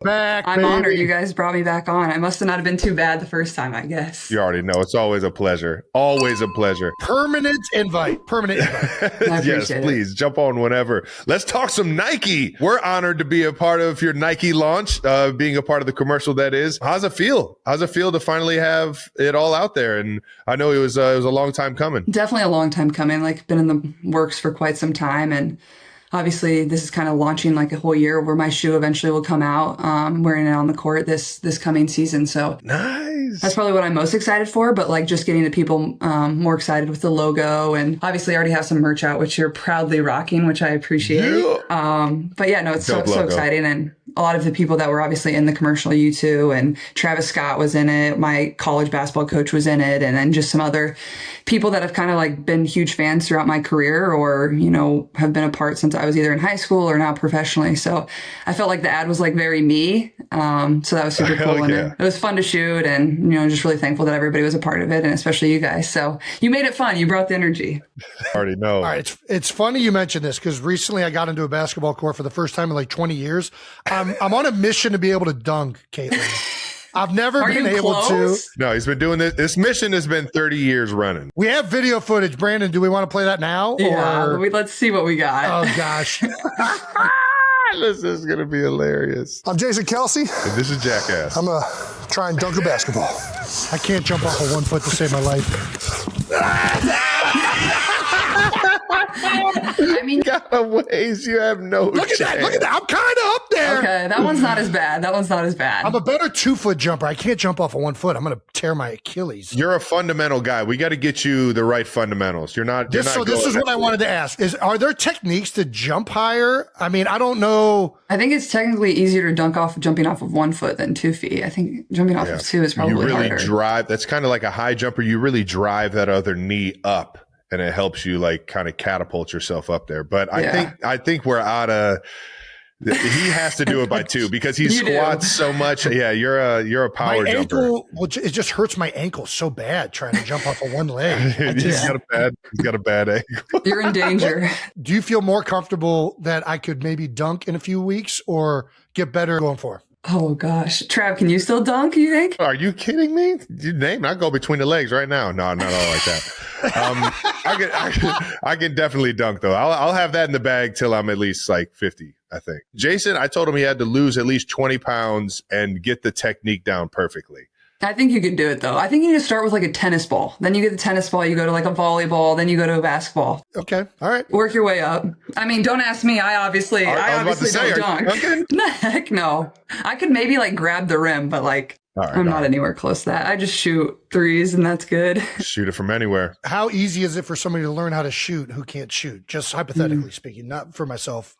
back, I'm baby. honored you guys brought me back on. I must have not been too bad the first time, I guess. You already know. It's always a pleasure. Always a pleasure. Permanent invite. Permanent invite. I Yes, appreciate it. please jump on whenever. Let's talk some Nike. We're honored to be a part of your Nike launch, being a part of the commercial that is. How's it feel? How's it feel to finally have it all out there? And I know it was a long time coming. Definitely a long time coming. Like, been in the works for quite some time, and obviously this is kind of launching like a whole year where my shoe eventually will come out. I'm wearing it on the court this coming season. So Nice. that's probably what I'm most excited for, but like just getting the people more excited with the logo, and obviously I already have some merch out, which you're proudly rocking, which I appreciate. Yeah. But yeah, no, it's so exciting. And a lot of the people that were obviously in the commercial, you two, and Travis Scott was in it. My college basketball coach was in it. And then just some other people that have kind of like been huge fans throughout my career, or, you know, have been a part since I was either in high school or now professionally. So I felt like the ad was like very me. So that was super cool. And it was fun to shoot, and, you know, just really thankful that everybody was a part of it, and especially you guys. So you made it fun. You brought the energy. I already know. All right. It's funny you mentioned this because recently I got into a basketball court for the first time in like 20 years. I'm on a mission to be able to dunk, Caitlin. I've never been able to. No, he's been doing this. This mission has been 30 years running. We have video footage. Brandon, do we want to play that now? Yeah, let's see what we got. Oh, gosh. This is going to be hilarious. I'm Jason Kelce. And this is Jackass. I'm going to try and dunk a basketball. I can't jump off of 1 foot to save my life. I mean, got ways you have no Look at that. Look at that. I'm kind of up there. Okay, that one's not as bad. I'm a better 2 foot jumper. I can't jump off of 1 foot. I'm going to tear my Achilles. You're a fundamental guy. We got to get you the right fundamentals. You're not. This is what I wanted to ask: are there techniques to jump higher? I mean, I don't know. I think it's technically easier to dunk off jumping off of 1 foot than 2 feet. I think jumping off of 2 is probably you really harder. drive. That's kind of like a high jumper. You really drive that other knee up, and it helps you like kind of catapult yourself up there. But I think we're out of. He has to do it by 2 because he squats so much. Yeah, you're a power jumper. It just hurts my ankle so bad trying to jump off of one leg. He's got a bad ankle. You're in danger. Do you feel more comfortable that I could maybe dunk in a few weeks or get better going forward? Oh gosh, Trav, can you still dunk? You think? Are you kidding me? You name it. I go between the legs right now. No, not all like that. I can definitely dunk though. I'll have that in the bag till I'm at least like 50. I think Jason. I told him he had to lose at least 20 pounds and get the technique down perfectly. I think you could do it though. I think you need to start with like a tennis ball. Then you get the tennis ball, you go to like a volleyball, then you go to a basketball. Okay. All right. Work your way up. I mean, don't ask me. I obviously don't dunk. Heck no. I could maybe like grab the rim, but like I'm not anywhere close to that. I just shoot threes and that's good. Shoot it from anywhere. How easy is it for somebody to learn how to shoot who can't shoot? Just hypothetically speaking, not for myself.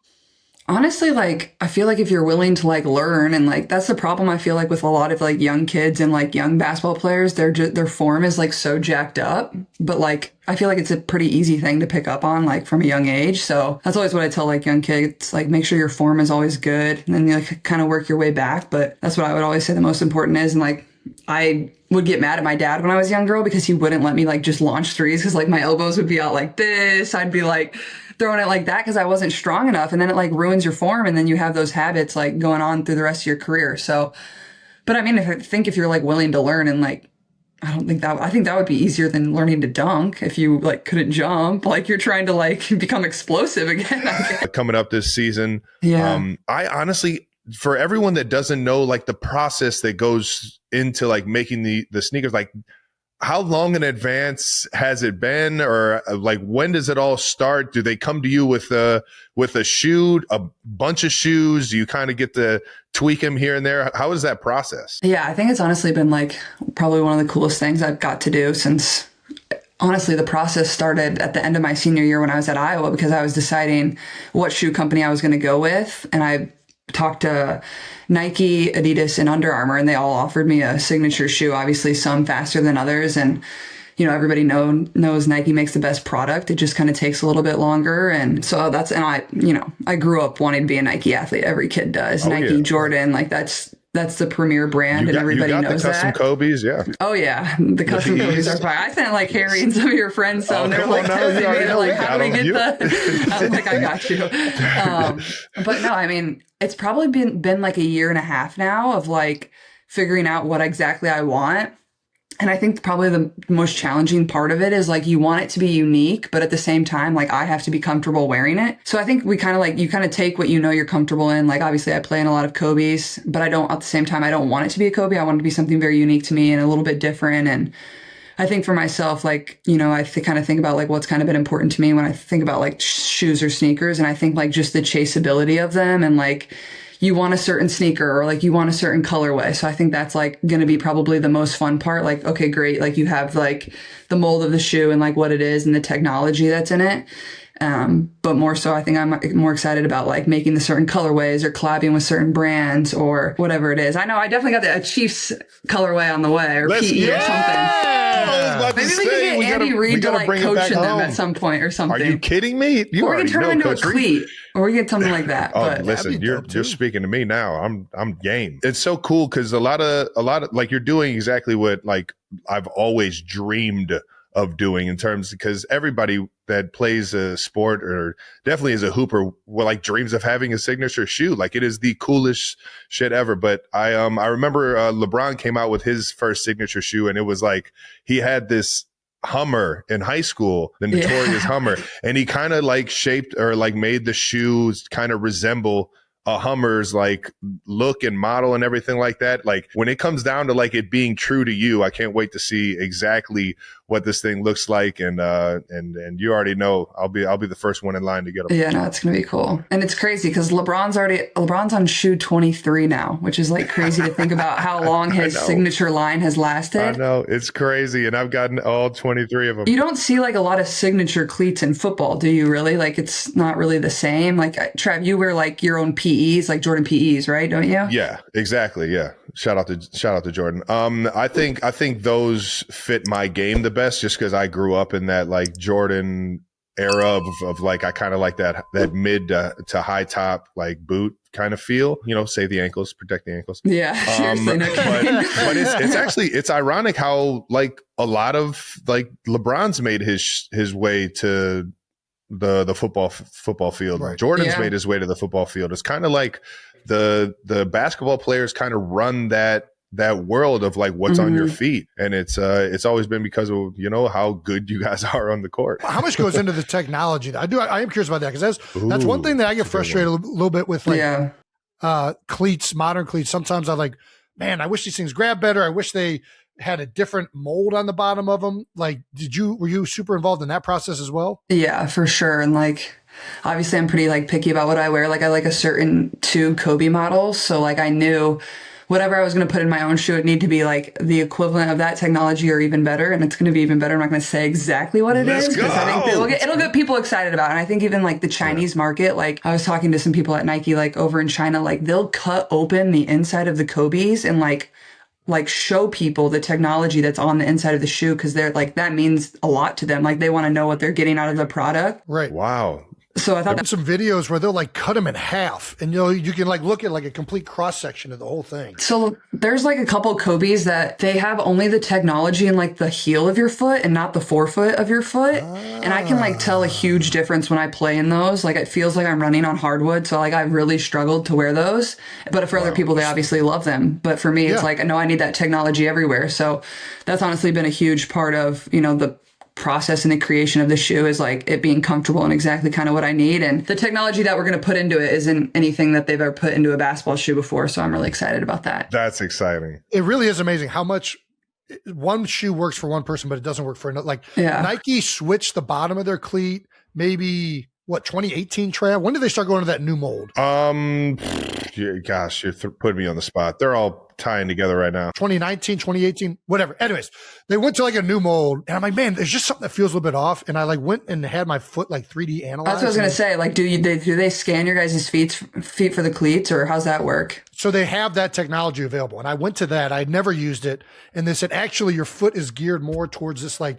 Honestly, like, I feel like if you're willing to like learn, and like, that's the problem I feel like with a lot of like young kids and like young basketball players, their form is like so jacked up, but like, I feel like it's a pretty easy thing to pick up on like from a young age. So that's always what I tell like young kids, like make sure your form is always good and then you like kind of work your way back. But that's what I would always say the most important is. And like, I would get mad at my dad when I was a young girl because he wouldn't let me like just launch threes because like my elbows would be out like this. I'd be like throwing it like that because I wasn't strong enough, and then it like ruins your form, and then you have those habits like going on through the rest of your career. So, but I mean, if you're like willing to learn, and like I think that would be easier than learning to dunk if you like couldn't jump, like you're trying to like become explosive again. Coming up this season, I honestly, for everyone that doesn't know like the process that goes into like making the sneakers, like how long in advance has it been, or like when does it all start? Do they come to you with a shoe, a bunch of shoes? Do you kind of get to tweak them here and there? How is that process? Yeah, I think it's honestly been like probably one of the coolest things I've got to do since. Honestly, the process started at the end of my senior year when I was at Iowa because I was deciding what shoe company I was going to go with, and I talked to Nike, Adidas, and Under Armour, and they all offered me a signature shoe, obviously some faster than others. And, you know, everybody knows Nike makes the best product. It just kind of takes a little bit longer. And so I grew up wanting to be a Nike athlete. Every kid does. Nike, Jordan, like that's that's the premier brand and everybody knows the custom that. Kobe's, yeah. Oh yeah, the custom Kobe's are fine. I sent like Harry and some of your friends some. They're like testing me. They're like, how do we get the? I was like, I got you. But no, I mean, it's probably been like a year and a half now of like figuring out what exactly I want. And I think probably the most challenging part of it is like you want it to be unique, but at the same time, like I have to be comfortable wearing it. So I think we kind of like, you kind of take what you know you're comfortable in. Like obviously I play in a lot of Kobe's, but at the same time, I don't want it to be a Kobe. I want it to be something very unique to me and a little bit different. And I think for myself, like, you know, I kind of think about like what's kind of been important to me when I think about like shoes or sneakers. And I think like just the chaseability of them and like, you want a certain sneaker or like you want a certain colorway. So I think that's like going to be probably the most fun part. Like, okay, great. Like you have like the mold of the shoe and like what it is and the technology that's in it. But more so, I think I'm more excited about like making the certain colorways or collabing with certain brands or whatever it is. I know I definitely got a Chiefs colorway on the way or PE or something. Maybe we can get Andy Reid to like coach in them at some point or something. Are you kidding me? Or we can turn them into a cleat. Or we get something like that. Oh, but listen, you're speaking to me now. I'm game. It's so cool because a lot of like you're doing exactly what like I've always dreamed of doing in terms because everybody that plays a sport or definitely is a hooper like dreams of having a signature shoe. Like it is the coolest shit ever. But I remember LeBron came out with his first signature shoe and it was like he had this Hummer in high school, the notorious Hummer, and he kind of like shaped or like made the shoes kind of resemble a Hummer's like look and model and everything like that. Like when it comes down to like it being true to you, I can't wait to see exactly what this thing looks like. And you already know I'll be the first one in line to get them. Yeah, no, it's gonna be cool. And it's crazy because LeBron's on shoe 23 now, which is like crazy to think about how long his signature line has lasted. I know, it's crazy. And I've gotten all 23 of them. You don't see like a lot of signature cleats in football, do you really? Like it's not really the same. Like Trav, you wear like your own PEs, like Jordan PEs, right? Don't you? Yeah, exactly. Yeah. Shout out to Jordan. I think those fit my game the best just because I grew up in that like Jordan era of like I kind of like that mid to high top like boot kind of feel, you know, save the ankles, protect the ankles. Yeah, seriously. But it's ironic how like a lot of like LeBron's made his way to the football field. Right. Jordan's made his way to the football field. It's kind of like the basketball players kind of run that world of like what's on your feet. And it's always been because of, you know, how good you guys are on the court. How much goes into the technology? I am curious about that because that's one thing that I get frustrated a little bit with like cleats, modern cleats. Sometimes I like, man, I wish these things grab better. I wish they had a different mold on the bottom of them. Like, were you super involved in that process as well? Yeah, for sure. And like, obviously I'm pretty like picky about what I wear. Like I like a certain two Kobe models. So like I knew whatever I was going to put in my own shoe, it needed to be like the equivalent of that technology or even better. And it's going to be even better. I'm not going to say exactly what it is because I think it'll get people excited about it. And I think even like the Chinese market, like I was talking to some people at Nike, like over in China, like they'll cut open the inside of the Kobe's and like show people the technology that's on the inside of the shoe because they're like, that means a lot to them. Like they want to know what they're getting out of the product. Right. Wow. So I thought some videos where they'll like cut them in half and you can like look at like a complete cross section of the whole thing. So there's like a couple Kobe's that they have only the technology in like the heel of your foot and not the forefoot of your foot. And I can like tell a huge difference when I play in those. Like it feels like I'm running on hardwood. So like I've really struggled to wear those, but for other people, they obviously love them. But for me, it's like, no, I need that technology everywhere. So that's honestly been a huge part of, you know, the process and the creation of the shoe is like it being comfortable and exactly kind of what I need. And the technology that we're going to put into it isn't anything that they've ever put into a basketball shoe before. So I'm really excited about that. That's exciting. It really is amazing how much one shoe works for one person, but it doesn't work for another. Like Nike switched the bottom of their cleat, maybe 2018, Trav? When did they start going to that new mold? Gosh, you're putting me on the spot. They're all tying together right now. 2019, 2018, whatever. Anyways, they went to like a new mold and I'm like, man, there's just something that feels a little bit off. And I like went and had my foot like 3D analyzed. That's what I was going to say. Like, do they scan your guys' feet for the cleats or how's that work? So they have that technology available. And I went to that. I'd never used it. And they said, actually, your foot is geared more towards this like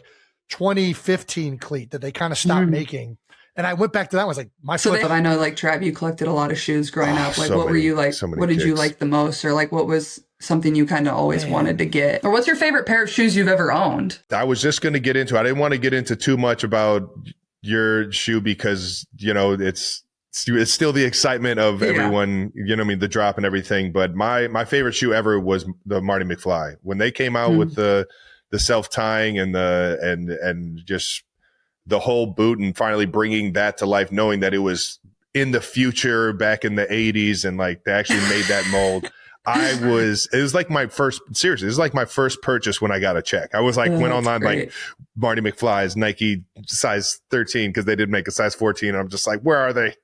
2015 cleat that they kind of stopped making. And I went back to that. I was like, my foot. I know, like, Trav, you collected a lot of shoes growing up. Like, what were you like? What did you like the most? Or like, what was something you kind of always wanted to get? Or what's your favorite pair of shoes you've ever owned? I was just going to get into, I didn't want to get into too much about your shoe because, you know, it's still the excitement of everyone, you know what I mean, the drop and everything. But my favorite shoe ever was the Marty McFly. When they came out with the self-tying and and just the whole boot, and finally bringing that to life, knowing that it was in the future back in the 80s and like they actually made that mold. It was like my first, seriously, it was like my first purchase when I got a check. I was like, went online, like Marty McFly's Nike size 13, because they did make a size 14. And I'm just like, where are they?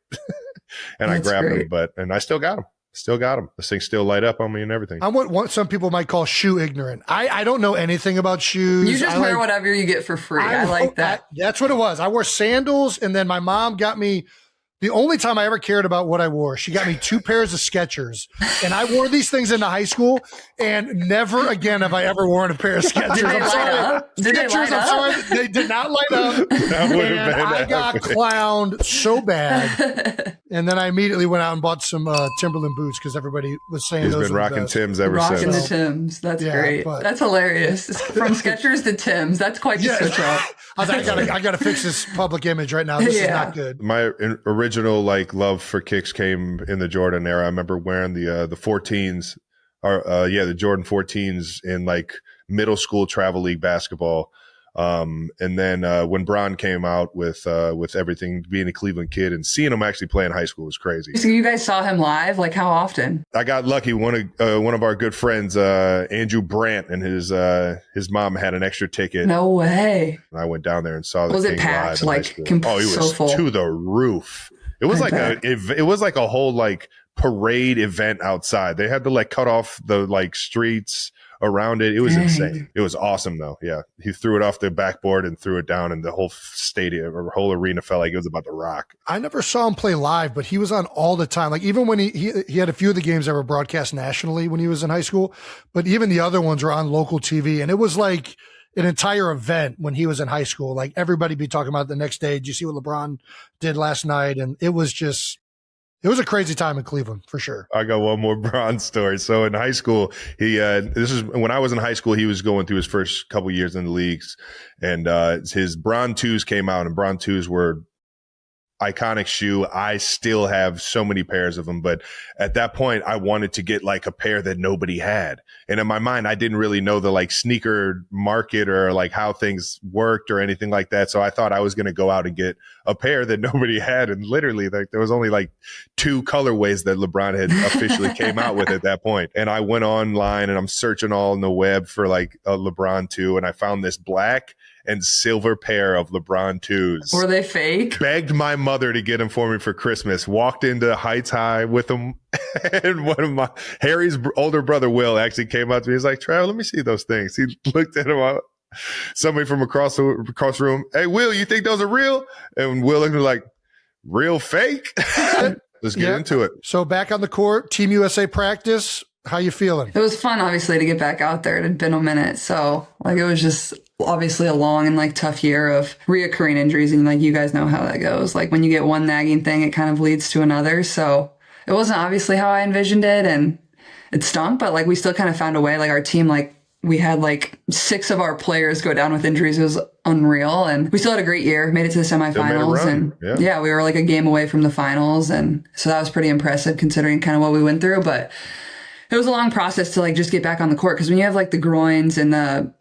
And I grabbed them, and I still got them. Still got them. This thing still light up on me and everything. I'm what some people might call shoe ignorant. I don't know anything about shoes. You just wear whatever you get for free. I like that. That's what it was. I wore sandals, and then my mom got me. The only time I ever cared about what I wore, she got me 2 pairs of Skechers, and I wore these things into high school, and never again have I ever worn a pair of Skechers. Did they light up? Skechers, I'm sorry, they did not light up. And I got clowned so bad, and then I immediately went out and bought some Timberland boots because everybody was saying those. He's been rocking Timbs ever since. Rocking the Timbs, that's great. That's hilarious. From Skechers to Timbs, that's quite the switch up. I was like, I gotta fix this public image right now. This is not good. My original like love for kicks came in the Jordan era. I remember wearing the 14s, the Jordan 14s in like middle school travel league basketball. And then when Bron came out with everything, being a Cleveland kid and seeing him actually play in high school was crazy. So you guys saw him live? Like how often? I got lucky. One of our good friends, Andrew Brandt, and his mom had an extra ticket. No way. And I went down there and saw the Was thing it packed? Live. Like oh, it was so full. To the roof. It was it was like a whole like parade event outside. They had to like cut off the like streets around it. It was insane. It was awesome though. Yeah. He threw it off the backboard and threw it down, and the whole stadium or whole arena felt like it was about to rock. I never saw him play live, but he was on all the time. Like even when he had a few of the games that were broadcast nationally when he was in high school, but even the other ones were on local TV. And it was like an entire event when he was in high school. Like everybody be talking about it the next day. Did you see what LeBron did last night? And it was a crazy time in Cleveland for sure. I got one more Bron story. So in high school, this is when I was in high school, he was going through his first couple years in the leagues, and his Bron 2s came out, and Bron 2s were iconic shoe. I still have so many pairs of them, but at that point I wanted to get like a pair that nobody had. And in my mind, I didn't really know the like sneaker market or like how things worked or anything like that. So I thought I was going to go out and get a pair that nobody had. And literally like there was only like 2 colorways that LeBron had officially came out with at that point. And I went online and I'm searching all on the web for like a LeBron 2. And I found this black and silver pair of LeBron 2s. Were they fake? Begged my mother to get them for me for Christmas. Walked into Heights High with them. And one of Harry's older brother, Will, actually came up to me. He's like, Trav, let me see those things. He looked at them up. Somebody from across the room. Hey, Will, you think those are real? And Will looked like, real fake? Let's get into it. So back on the court, Team USA practice. How you feeling? It was fun, obviously, to get back out there. It had been a minute. So like it was just obviously a long and like tough year of reoccurring injuries. And like you guys know how that goes. Like when you get one nagging thing, it kind of leads to another. So it wasn't obviously how I envisioned it, and it stunk, but like we still kind of found a way. Like our team, like we had like 6 of our players go down with injuries. It was unreal. And we still had a great year, made it to the semifinals. And yeah, we were like a game away from the finals. And so that was pretty impressive considering kind of what we went through. But it was a long process to like just get back on the court. Cause when you have like the groins and the,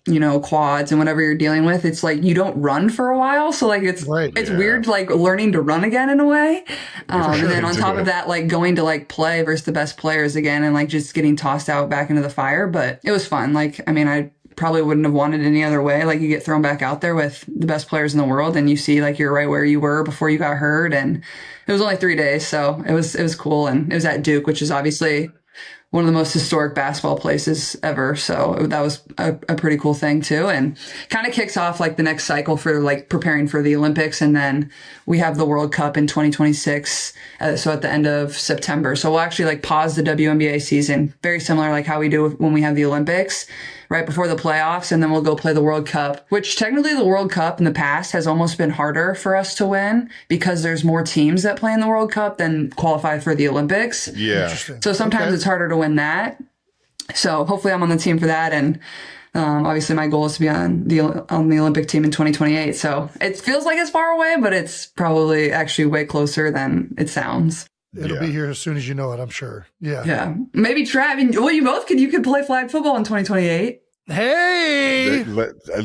quads and whatever you're dealing with, it's like you don't run for a while. So like it's weird, like learning to run again in a way. And then on top of that, like going to like play versus the best players again and like just getting tossed out back into the fire. But it was fun. Like, I mean, I probably wouldn't have wanted it any other way. Like you get thrown back out there with the best players in the world and you see like you're right where you were before you got hurt. And it was only 3 days. So it was cool. And it was at Duke, which is obviously one of the most historic basketball places ever. So that was a pretty cool thing too. And kind of kicks off like the next cycle for like preparing for the Olympics. And then we have the World Cup in 2026. So at the end of September. So we'll actually like pause the WNBA season, very similar like how we do when we have the Olympics. right before the playoffs, and then we'll go play the World Cup, which technically the World Cup in the past has almost been harder for us to win because there's more teams that play in the World Cup than qualify for the Olympics. Yeah. So sometimes it's harder to win that. So hopefully I'm on the team for that. And obviously my goal is to be on the Olympic team in 2028. So it feels like it's far away, but it's probably actually way closer than it sounds. It'll be here as soon as you know it, I'm sure. Yeah. Yeah. Maybe Travis. Well, you could play flag football in 2028. Hey,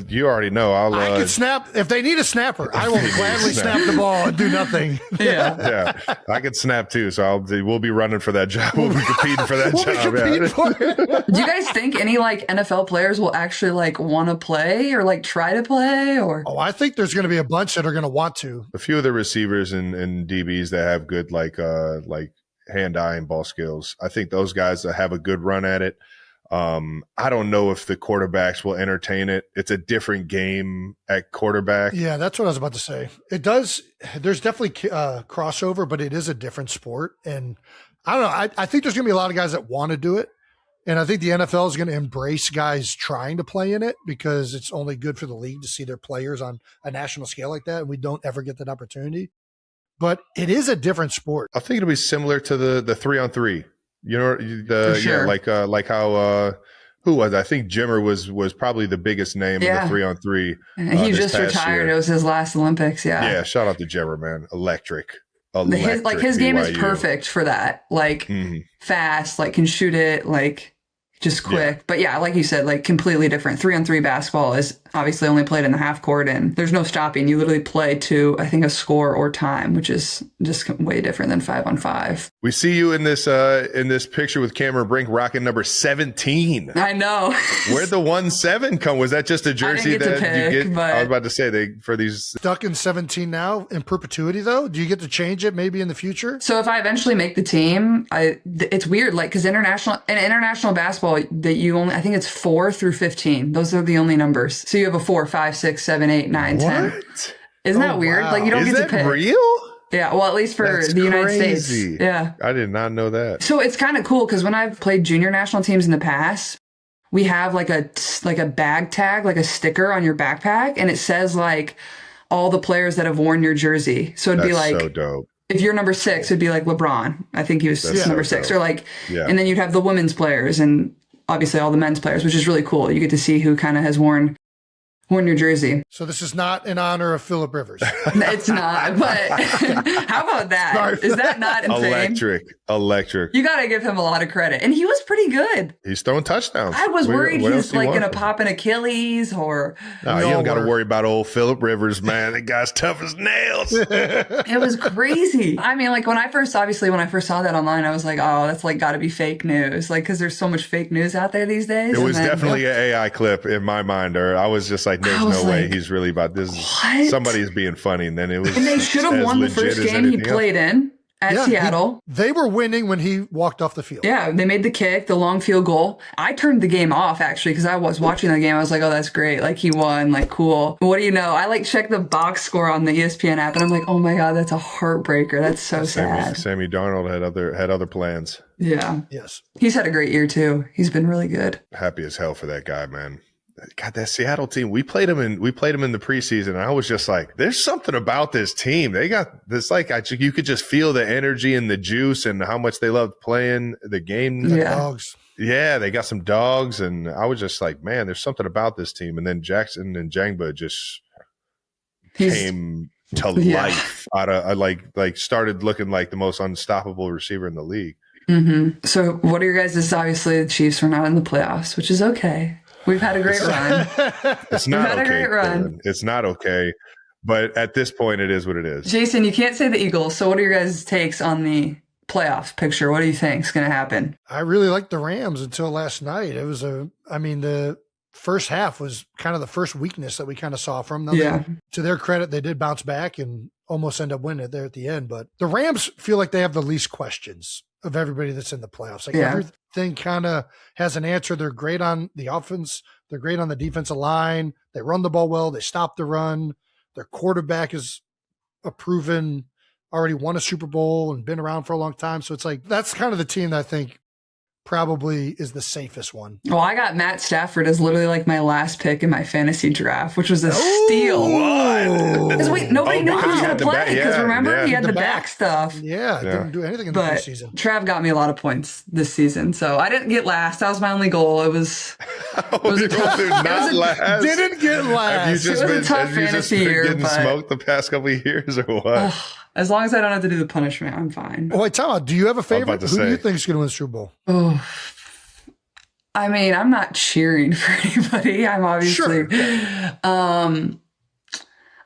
you already know. I could snap if they need a snapper. I will gladly snap the ball and do nothing. Yeah, I could snap too. So we'll be running for that job. We'll be competing for that job. Do you guys think any like NFL players will actually like want to play or like try to play? Or I think there's going to be a bunch that are going to want to. A few of the receivers and DBs that have good like hand-eye and ball skills. I think those guys that have a good run at it. I don't know if the quarterbacks will entertain it. It's a different game at quarterback. Yeah, that's what I was about to say. It does. There's definitely crossover, but it is a different sport. And I don't know. I think there's going to be a lot of guys that want to do it. And I think the NFL is going to embrace guys trying to play in it because it's only good for the league to see their players on a national scale like that. And we don't ever get that opportunity. But it is a different sport. I think it'll be similar to the 3-on-3. You know, sure. like how who was I think Jimmer was probably the biggest name in the 3-on-3. He just retired. Year. It was his last Olympics. Yeah. Shout out to Jimmer, man. Electric. His game is perfect for that. Like fast, like can shoot it, like just quick. Yeah. But yeah, like you said, like completely different. 3-on-3 basketball is obviously only played in the half court and there's no stopping. You literally play to, I think, a score or time, which is just way different than 5-on-5. We see you in this picture with Cameron Brink rocking number 17. I know. Where'd the 1-7 come? Was that just a jersey that you get? I was about to say for these stuck in 17 now in perpetuity though. Do you get to change it maybe in the future? So if I eventually make the team, it's weird. Like because international basketball, that you only, I think it's 4 through 15. Those are the only numbers. So you have a 4, 5, 6, 7, 8, 9, 10. Isn't that weird? Wow. Like you don't get to pick. Real? Yeah, well, at least for That's the United crazy. States. Yeah. I did not know that. So it's kind of cool because when I've played junior national teams in the past, we have like a bag tag, like a sticker on your backpack, and it says like all the players that have worn your jersey. So it'd be like so dope. If you're number 6, it'd be like LeBron. I think he was number 6. Or like, and then you'd have the women's players and obviously all the men's players, which is really cool. You get to see who kind of has worn your jersey. So this is not in honor of Phillip Rivers. It's not, but how about that? Is that not insane? Electric. You got to give him a lot of credit. And he was pretty good. He's throwing toutouchdowns. I was worried he was like going to pop an Achilles or... No, you don't got to worry about old Phillip Rivers, man. That guy's tough as nails. It was crazy. I mean, like when I first saw that online, I was like, oh, that's like got to be fake news. Like, because there's so much fake news out there these days. It was definitely an AI clip in my mind, or I was just like, there's no way he's really about this. Somebody's being funny. And then it was. And they should have won the first game he played in at Seattle. They were winning when he walked off the field. Yeah, they made the kick, the long field goal. I turned the game off actually because I was watching the game. I was like, oh, that's great. Like he won. Like cool. What do you know? I like checked the box score on the ESPN app and I'm like, oh my God, that's a heartbreaker. That's so sad. Sammy Darnold had other plans. Yeah. Yes. He's had a great year too. He's been really good. Happy as hell for that guy, man. God, that Seattle team, we played them in the preseason. And I was just like, there's something about this team. They got this, like, you could just feel the energy and the juice and how much they loved playing the game. Dogs. Yeah, they got some dogs. And I was just like, man, there's something about this team. And then Jackson and Jangba just came to life out of like started looking like the most unstoppable receiver in the league. Mm-hmm. So what are your guys' obviously the Chiefs were not in the playoffs, which is okay. We've had a great run. It's not okay. It's not okay. But at this point, it is what it is. Jason, you can't say the Eagles. So what are your guys' takes on the playoff picture? What do you think is going to happen? I really liked the Rams until last night. It was the first half was kind of the first weakness that we kind of saw from them. Yeah. To their credit, they did bounce back and almost end up winning it there at the end. But the Rams feel like they have the least questions of everybody that's in the playoffs. Like everything kind of has an answer. They're great on the offense. They're great on the defensive line. They run the ball well. They stop the run. Their quarterback is already won a Super Bowl and been around for a long time. So it's like, that's kind of the team that I think probably is the safest one. Well, I got Matt Stafford as literally like my last pick in my fantasy draft, which was a steal. Because nobody knew he was going to play. Because remember, he had the back stuff. Yeah, didn't do anything in the preseason. Trav got me a lot of points this season, so I didn't get last. That was my only goal. It was a tough. Didn't get last. Have you just a tough fantasy year. Getting smoked the past couple of years, or what? As long as I don't have to do the punishment, I'm fine. Oh, wait, Tom, do you have a favorite? Who do you think is going to win the Super Bowl? Oh, I mean, I'm not cheering for anybody. I'm obviously,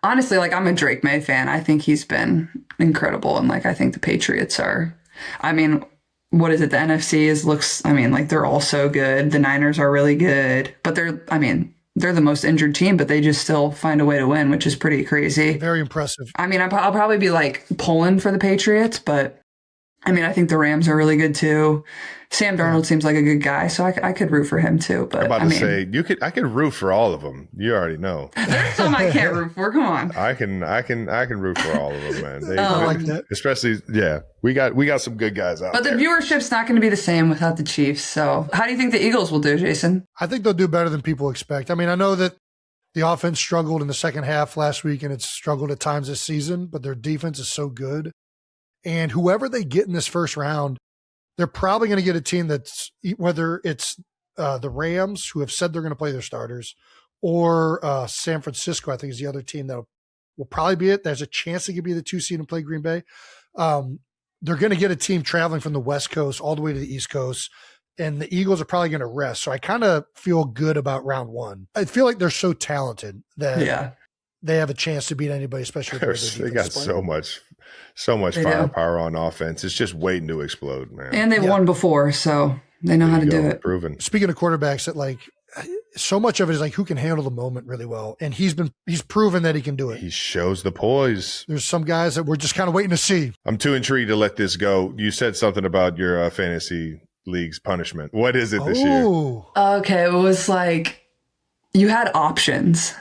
honestly, like I'm a Drake May fan. I think he's been incredible, and like I think the Patriots are. I mean, what is it? The NFC looks. I mean, like they're all so good. The Niners are really good, but they're the most injured team, but they just still find a way to win, which is pretty crazy. Very impressive. I mean, I'll probably be like pulling for the Patriots, but I mean, I think the Rams are really good too. Sam Darnold seems like a good guy, so I could root for him too. But I'm about to say I could root for all of them. You already know. There's some I can't root for. Come on. I can root for all of them, man. I like that. Especially, we got some good guys out there. But the viewership's not going to be the same without the Chiefs. So how do you think the Eagles will do, Jason? I think they'll do better than people expect. I mean, I know that the offense struggled in the second half last week, and it's struggled at times this season, but their defense is so good. And whoever they get in this first round, they're probably going to get a team that's, whether it's the Rams, who have said they're going to play their starters, or San Francisco, I think is the other team that will probably be it. There's a chance they could be the 2 seed and play Green Bay. They're going to get a team traveling from the West Coast all the way to the East Coast, and the Eagles are probably going to rest. So I kind of feel good about round one. I feel like they're so talented that they have a chance to beat anybody, especially if they got so much firepower on offense. It's just waiting to explode, man. And they've won before, so they know how to do it. Proven. Speaking of quarterbacks, that like so much of it is like who can handle the moment really well, and he's proven that he can do it. He shows the poise. There's some guys that we're just kind of waiting to see. I'm too intrigued to let this go. You said something about your fantasy league's punishment. What is it this year? Okay, it was like you had options.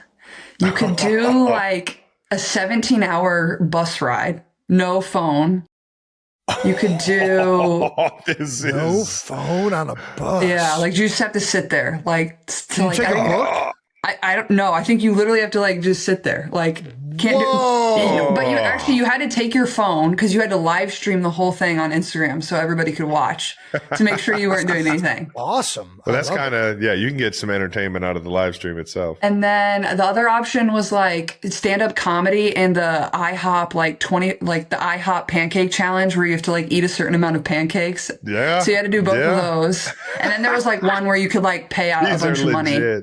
You could do like a 17-hour bus ride, no phone. You could do no phone on a bus. Yeah, like you just have to sit there. Like, can you take a book? I don't know. I think you literally have to like just sit there. Like can't do, but you had to take your phone because you had to live stream the whole thing on Instagram so everybody could watch to make sure you weren't doing anything. Awesome. Well, that's kind of you can get some entertainment out of the live stream itself. And then the other option was like stand-up comedy and the IHOP the IHOP pancake challenge where you have to like eat a certain amount of pancakes. Yeah. So you had to do both of those. And then there was like one where you could like pay out a bunch of money.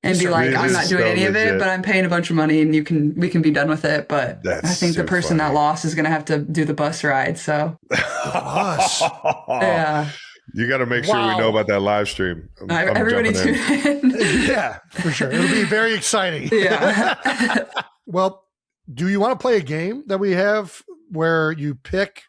And be like, I'm not doing any of it, but I'm paying a bunch of money and we can be done with it. But I think the person that lost is going to have to do the bus ride. So, yeah. You got to make sure we know about that live stream. Everybody tune in. Yeah, for sure. It'll be very exciting. Yeah. Well, do you want to play a game that we have where you pick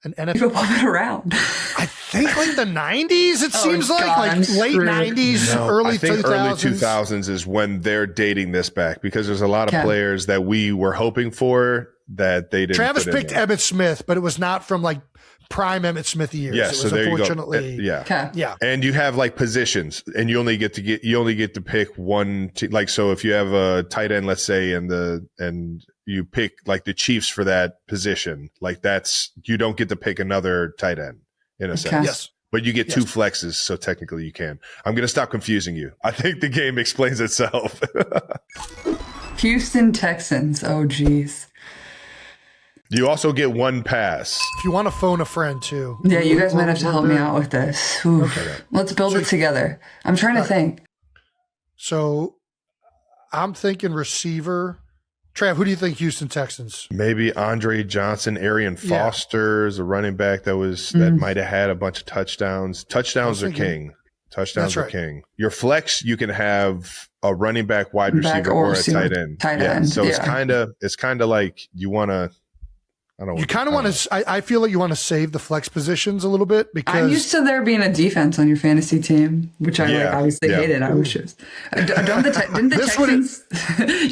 an NFL? You pop it around. I think like the 90s, it seems like late 90s, early 2000s. Early 2000s is when they're dating this back because there's a lot of players that we were hoping for that they didn't. Travis picked Emmitt Smith, but it was not from like prime Emmitt Smith years. Yeah, so there unfortunately, you go. Yeah. And you have like positions and you only get to pick one like so if you have a tight end, let's say, and you pick like the Chiefs for that position, like you don't get to pick another tight end in a sense. Yes. But you get two flexes, so technically you can. I'm going to stop confusing you. I think the game explains itself. Houston Texans. Oh, geez. You also get one pass. If you want to phone a friend too. Yeah, you guys might have to help me out with this. Okay. Let's build it together. I'm trying to think. So I'm thinking receiver. Trav, who do you think Houston Texans? Maybe Andre Johnson, Arian Foster is a running back that might have had a bunch of touchdowns. Touchdowns are king. Touchdowns are king. Your flex, you can have a running back, wide receiver, or a tight end. Tight end. So it's kind of like you want to. You kind of want to. I feel like you want to save the flex positions a little bit because I'm used to there being a defense on your fantasy team, which I obviously hated. I wish it was. Didn't the Texans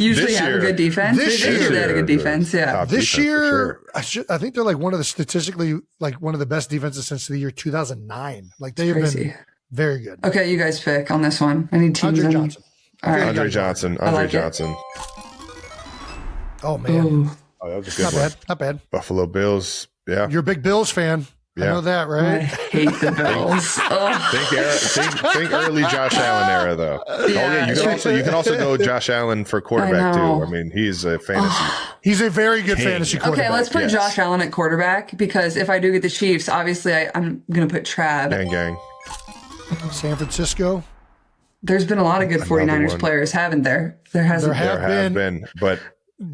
usually have a good defense? This year they had a good defense. Yeah. This year, I think they're like one of the statistically like one of the best defenses since the year 2009. Like they have been very good. Okay, you guys pick on this one. I need teams. Andre Johnson. All right. Andre Johnson. Oh man. Ooh. Oh, that was a good one. Not bad. Buffalo Bills. Yeah. You're a big Bills fan. Yeah. I know that, right? I hate the Bills. think early Josh Allen era, though. Yeah, you can also go Josh Allen for quarterback, too. I mean, he's a fantasy. He's a very good fantasy quarterback. Okay, let's put Josh Allen at quarterback because if I do get the Chiefs, obviously I'm going to put Trav. Gang. San Francisco. There's been a lot of good 49ers players, haven't there? There have been, but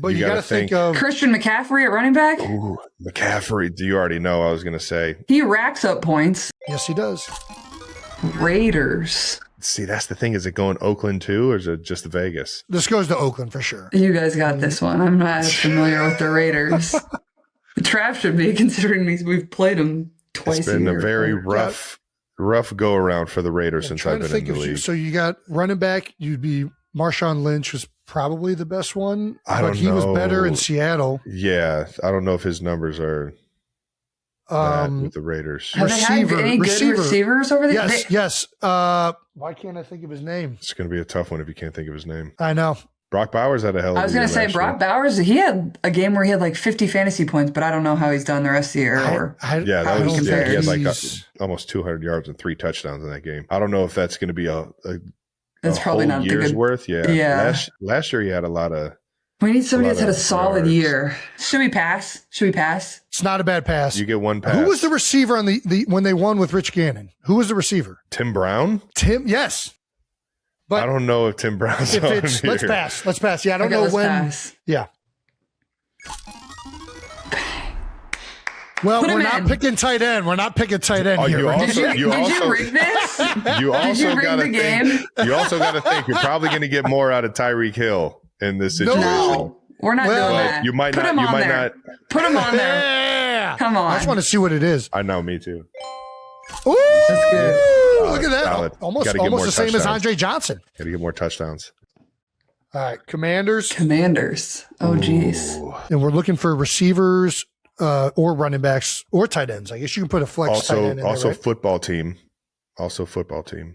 you got to think of Christian McCaffrey at running back. Ooh, McCaffrey. Do you already know? I was going to say he racks up points. Yes, he does. Raiders. See, that's the thing. Is it going Oakland too, or is it just Vegas? This goes to Oakland for sure. You guys got this one. I'm not as familiar with the Raiders. Trav should be, considering we've played them twice. It's been a very rough go around for the Raiders since I've been in the league. So you got running back. You'd be Marshawn Lynch was probably the best one, but he was better in Seattle. Yeah, I don't know if his numbers are with the Raiders. Have they had any good receivers over there? Yes. Why can't I think of his name? It's going to be a tough one if you can't think of his name. I know. Brock Bowers had a hell of a year. I was going to say, Brock Bowers, he had a game where he had like 50 fantasy points, but I don't know how he's done the rest of the year. He had like almost 200 yards and 3 touchdowns in that game. I don't know if that's going to be that's probably not year's worth. Yeah. Last year he had a lot of. We need somebody that's had a solid year. Should we pass? It's not a bad pass. You get one pass. Who was the receiver on the when they won with Rich Gannon? Who was the receiver? Tim Brown? Yes. But I don't know if Tim Brown's on here. Let's pass. Yeah, I don't know when. Pass. Yeah. Well, we're not picking tight end. We're not picking tight end here. Did you rig this? You also got to think. You also got to think you're probably going to get more out of Tyreek Hill in this situation. No, we're not doing that. You might not. Put him on there. Yeah. Come on. I just want to see what it is. I know, me too. Ooh, that's good. Look at that. Solid. Almost the same as Andre Johnson. Got to get more touchdowns. All right, Commanders. Oh, geez. And we're looking for receivers or running backs or tight ends. I guess you can put a flex tight end in there, right? Football team. Also football team.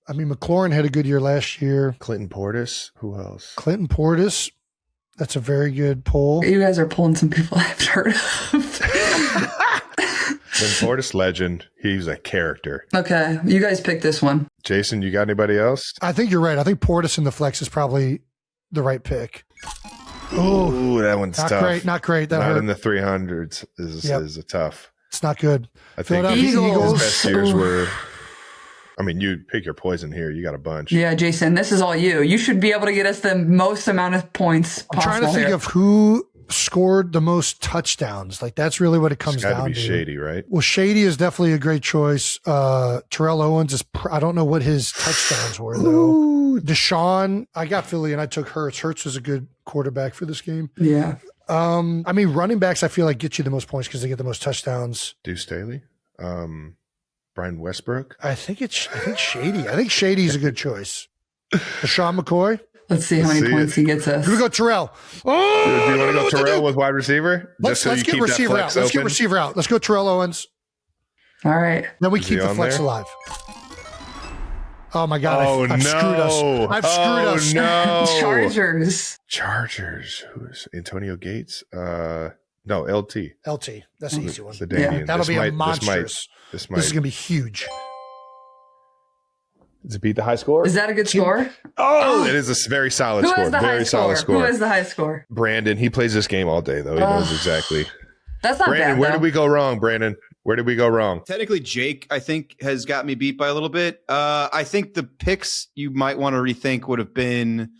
I mean, McLaurin had a good year last year. Clinton Portis. Who else? Clinton Portis. That's a very good poll. You guys are pulling some people I've heard of. Clinton Portis, legend. He's a character. Okay. You guys pick this one. Jason, you got anybody else? I think you're right. I think Portis in the flex is probably the right pick. Ooh, that one's tough. Not great. That not hurt. In the 300s is a tough. It's not good. I think his best years were. I mean, you pick your poison here. You got a bunch. Yeah, Jason, this is all you. You should be able to get us the most amount of points possible. I'm trying to think of who scored the most touchdowns. Like, that's really what it comes down to. It's got to be Shady, right? Well, Shady is definitely a great choice. Terrell Owens is, I don't know what his touchdowns were, though. Deshaun, I got Philly and I took Hurts. Hurts was a good quarterback for this game. Yeah. I mean, running backs, I feel like get you the most points because they get the most touchdowns. Deuce Staley? Brian Westbrook? I think Shady. I think Shady's a good choice. Deshaun McCoy. Let's see how many points he gets us. Here we go, Terrell. Oh, do you want to go Terrell with wide receiver? Let's get receiver out. Let's get receiver out. Let's go Terrell Owens. All right. Then we keep the flex alive. Oh my God! I've screwed us. I've screwed us. No. Chargers. Who's Antonio Gates? No, LT. That's an easy one. Yeah. That'll be a monstrous. This is gonna be huge. Does it beat the high score? Is that a good score? Oh, it is a very solid score. Very solid score. Who has the high score? Brandon. He plays this game all day, though. He knows exactly. That's not Brandon, bad. Where did we go wrong, Brandon? Where did we go wrong? Technically, Jake, I think, has got me beat by a little bit. I think the picks you might want to rethink would have been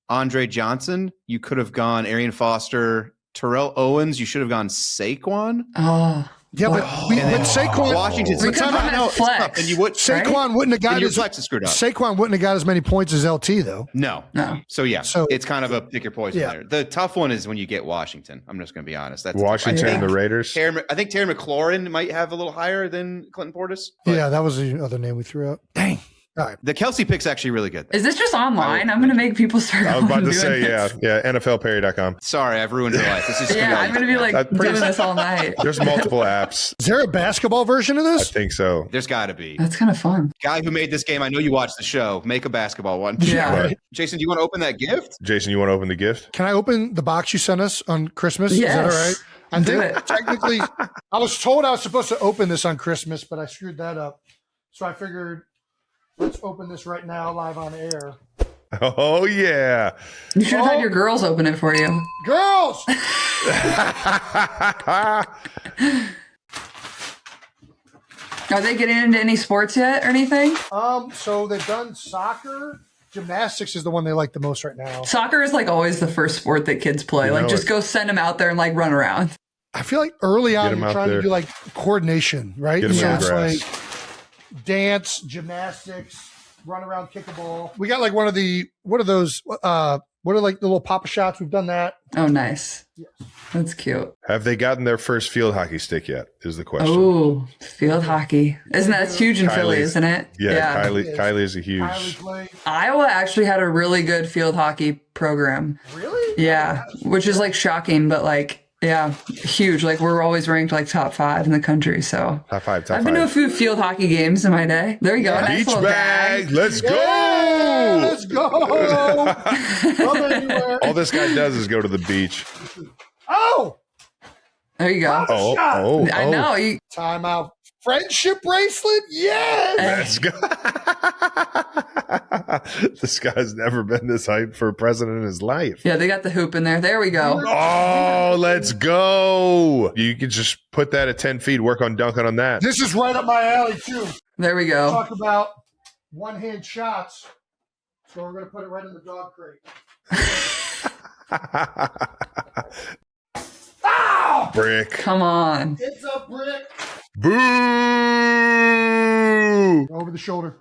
Andre Johnson. You could have gone Arian Foster, Terrell Owens. You should have gone Saquon. Oh, Yeah, but Saquon, Washington's we could put him as flex, and you would Saquon wouldn't have got his flex is screwed up. Saquon wouldn't have got as many points as LT though. No. So it's kind of a pick your poison there. The tough one is when you get Washington. I'm just going to be honest. That's Washington and the Raiders. I think Terry McLaurin might have a little higher than Clinton Portis. Yeah, that was the other name we threw out. Dang. All right. The Kelce pick's actually really good. Is this just online? I'm going to make people start. I was about to say, this. NFLperry.com. Sorry, I've ruined your life. This is I'm going to be like doing this all night. There's multiple apps. Is there a basketball version of this? I think so. There's got to be. That's kind of fun. Guy who made this game, I know you watched the show. Make a basketball one. Yeah. Right. Jason, do you want to open that gift? Jason, you want to open the gift? Can I open the box you sent us on Christmas? Yes. Is that all right? I Do think it. technically, I was told I was supposed to open this on Christmas, but I screwed that up. So I figured, let's open this right now live on air. Oh, yeah. You should have had your girls open it for you. Girls! Are they getting into any sports yet or anything? So they've done soccer. Gymnastics is the one they like the most right now. Soccer is like always the first sport that kids play. Like just go send them out there and like run around. I feel like early on you're trying there. to do like coordination, right? Get 'em So on the it's grass. like dance, gymnastics, run around, kick a ball. We got like what are those? What are like the little Papa shots? We've done that. Oh, nice. Yes. That's cute. Have they gotten their first field hockey stick yet? Is the question. Oh, field hockey. That's huge in Philly, isn't it? Yeah. Kylie is a huge. Kylie played. Iowa actually had a really good field hockey program. Really? Yeah, which is like shocking, but like, yeah, huge. Like we're always ranked like top 5 in the country. So Top five. I've been to a few field hockey games in my day. There you go. Nice Beach little bag. Let's go. Yeah, let's go. Love anywhere. All this guy does is go to the beach. Oh, There you go. Oh. I know. You, timeout. Friendship bracelet? Yes. Let's go. This guy's never been this hyped for a president in his life. yeah, they got the hoop in there. There we go. Oh, let's go. You can just put that at 10 feet, work on dunking on that. This is right up my alley, too. There we go. Talk about one-hand shots. So we're going to put it right in the dog crate. Ow! Brick. Come on. It's a brick. Boo! Over the shoulder.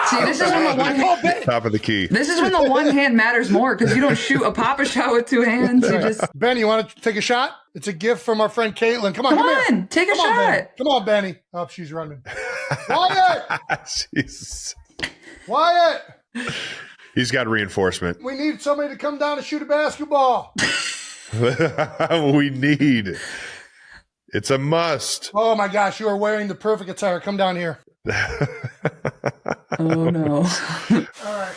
See, this is when the one hand, Top of the key. this is when the one hand matters more because you don't shoot a Papa shot with 2 hands. You just Benny, you want to take a shot? It's a gift from our friend Caitlin. Come on, come here. on, take a Come on, Benny. shot. Come on, Benny. Oh, she's running. Wyatt! Jesus. Wyatt! He's got reinforcement. We need somebody to come down and shoot a basketball. We need. It's a must. Oh my gosh, you are wearing the perfect attire. Come down here. Oh no. All right.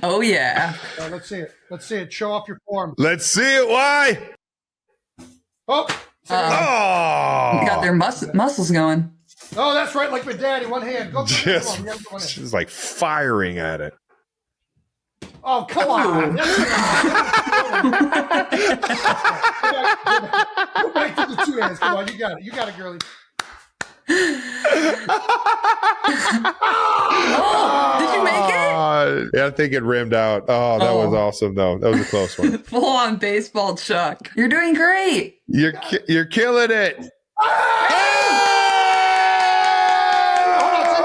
Oh yeah. Let's see it. Let's see it. Show off your form. Let's see it. Why? Oh. Oh. Got their muscles going. Oh, that's right. Like my daddy. One hand. Go. Come on. We gotta go in. She's like firing at it. Oh, come on. Go back to the 2 hands. Come on. You got it. You got it, girlie. Oh, did you make it? Yeah, I think it rimmed out. Oh, that was awesome, though. That was a close one. Full on baseball chuck. You're doing great. You're killing it.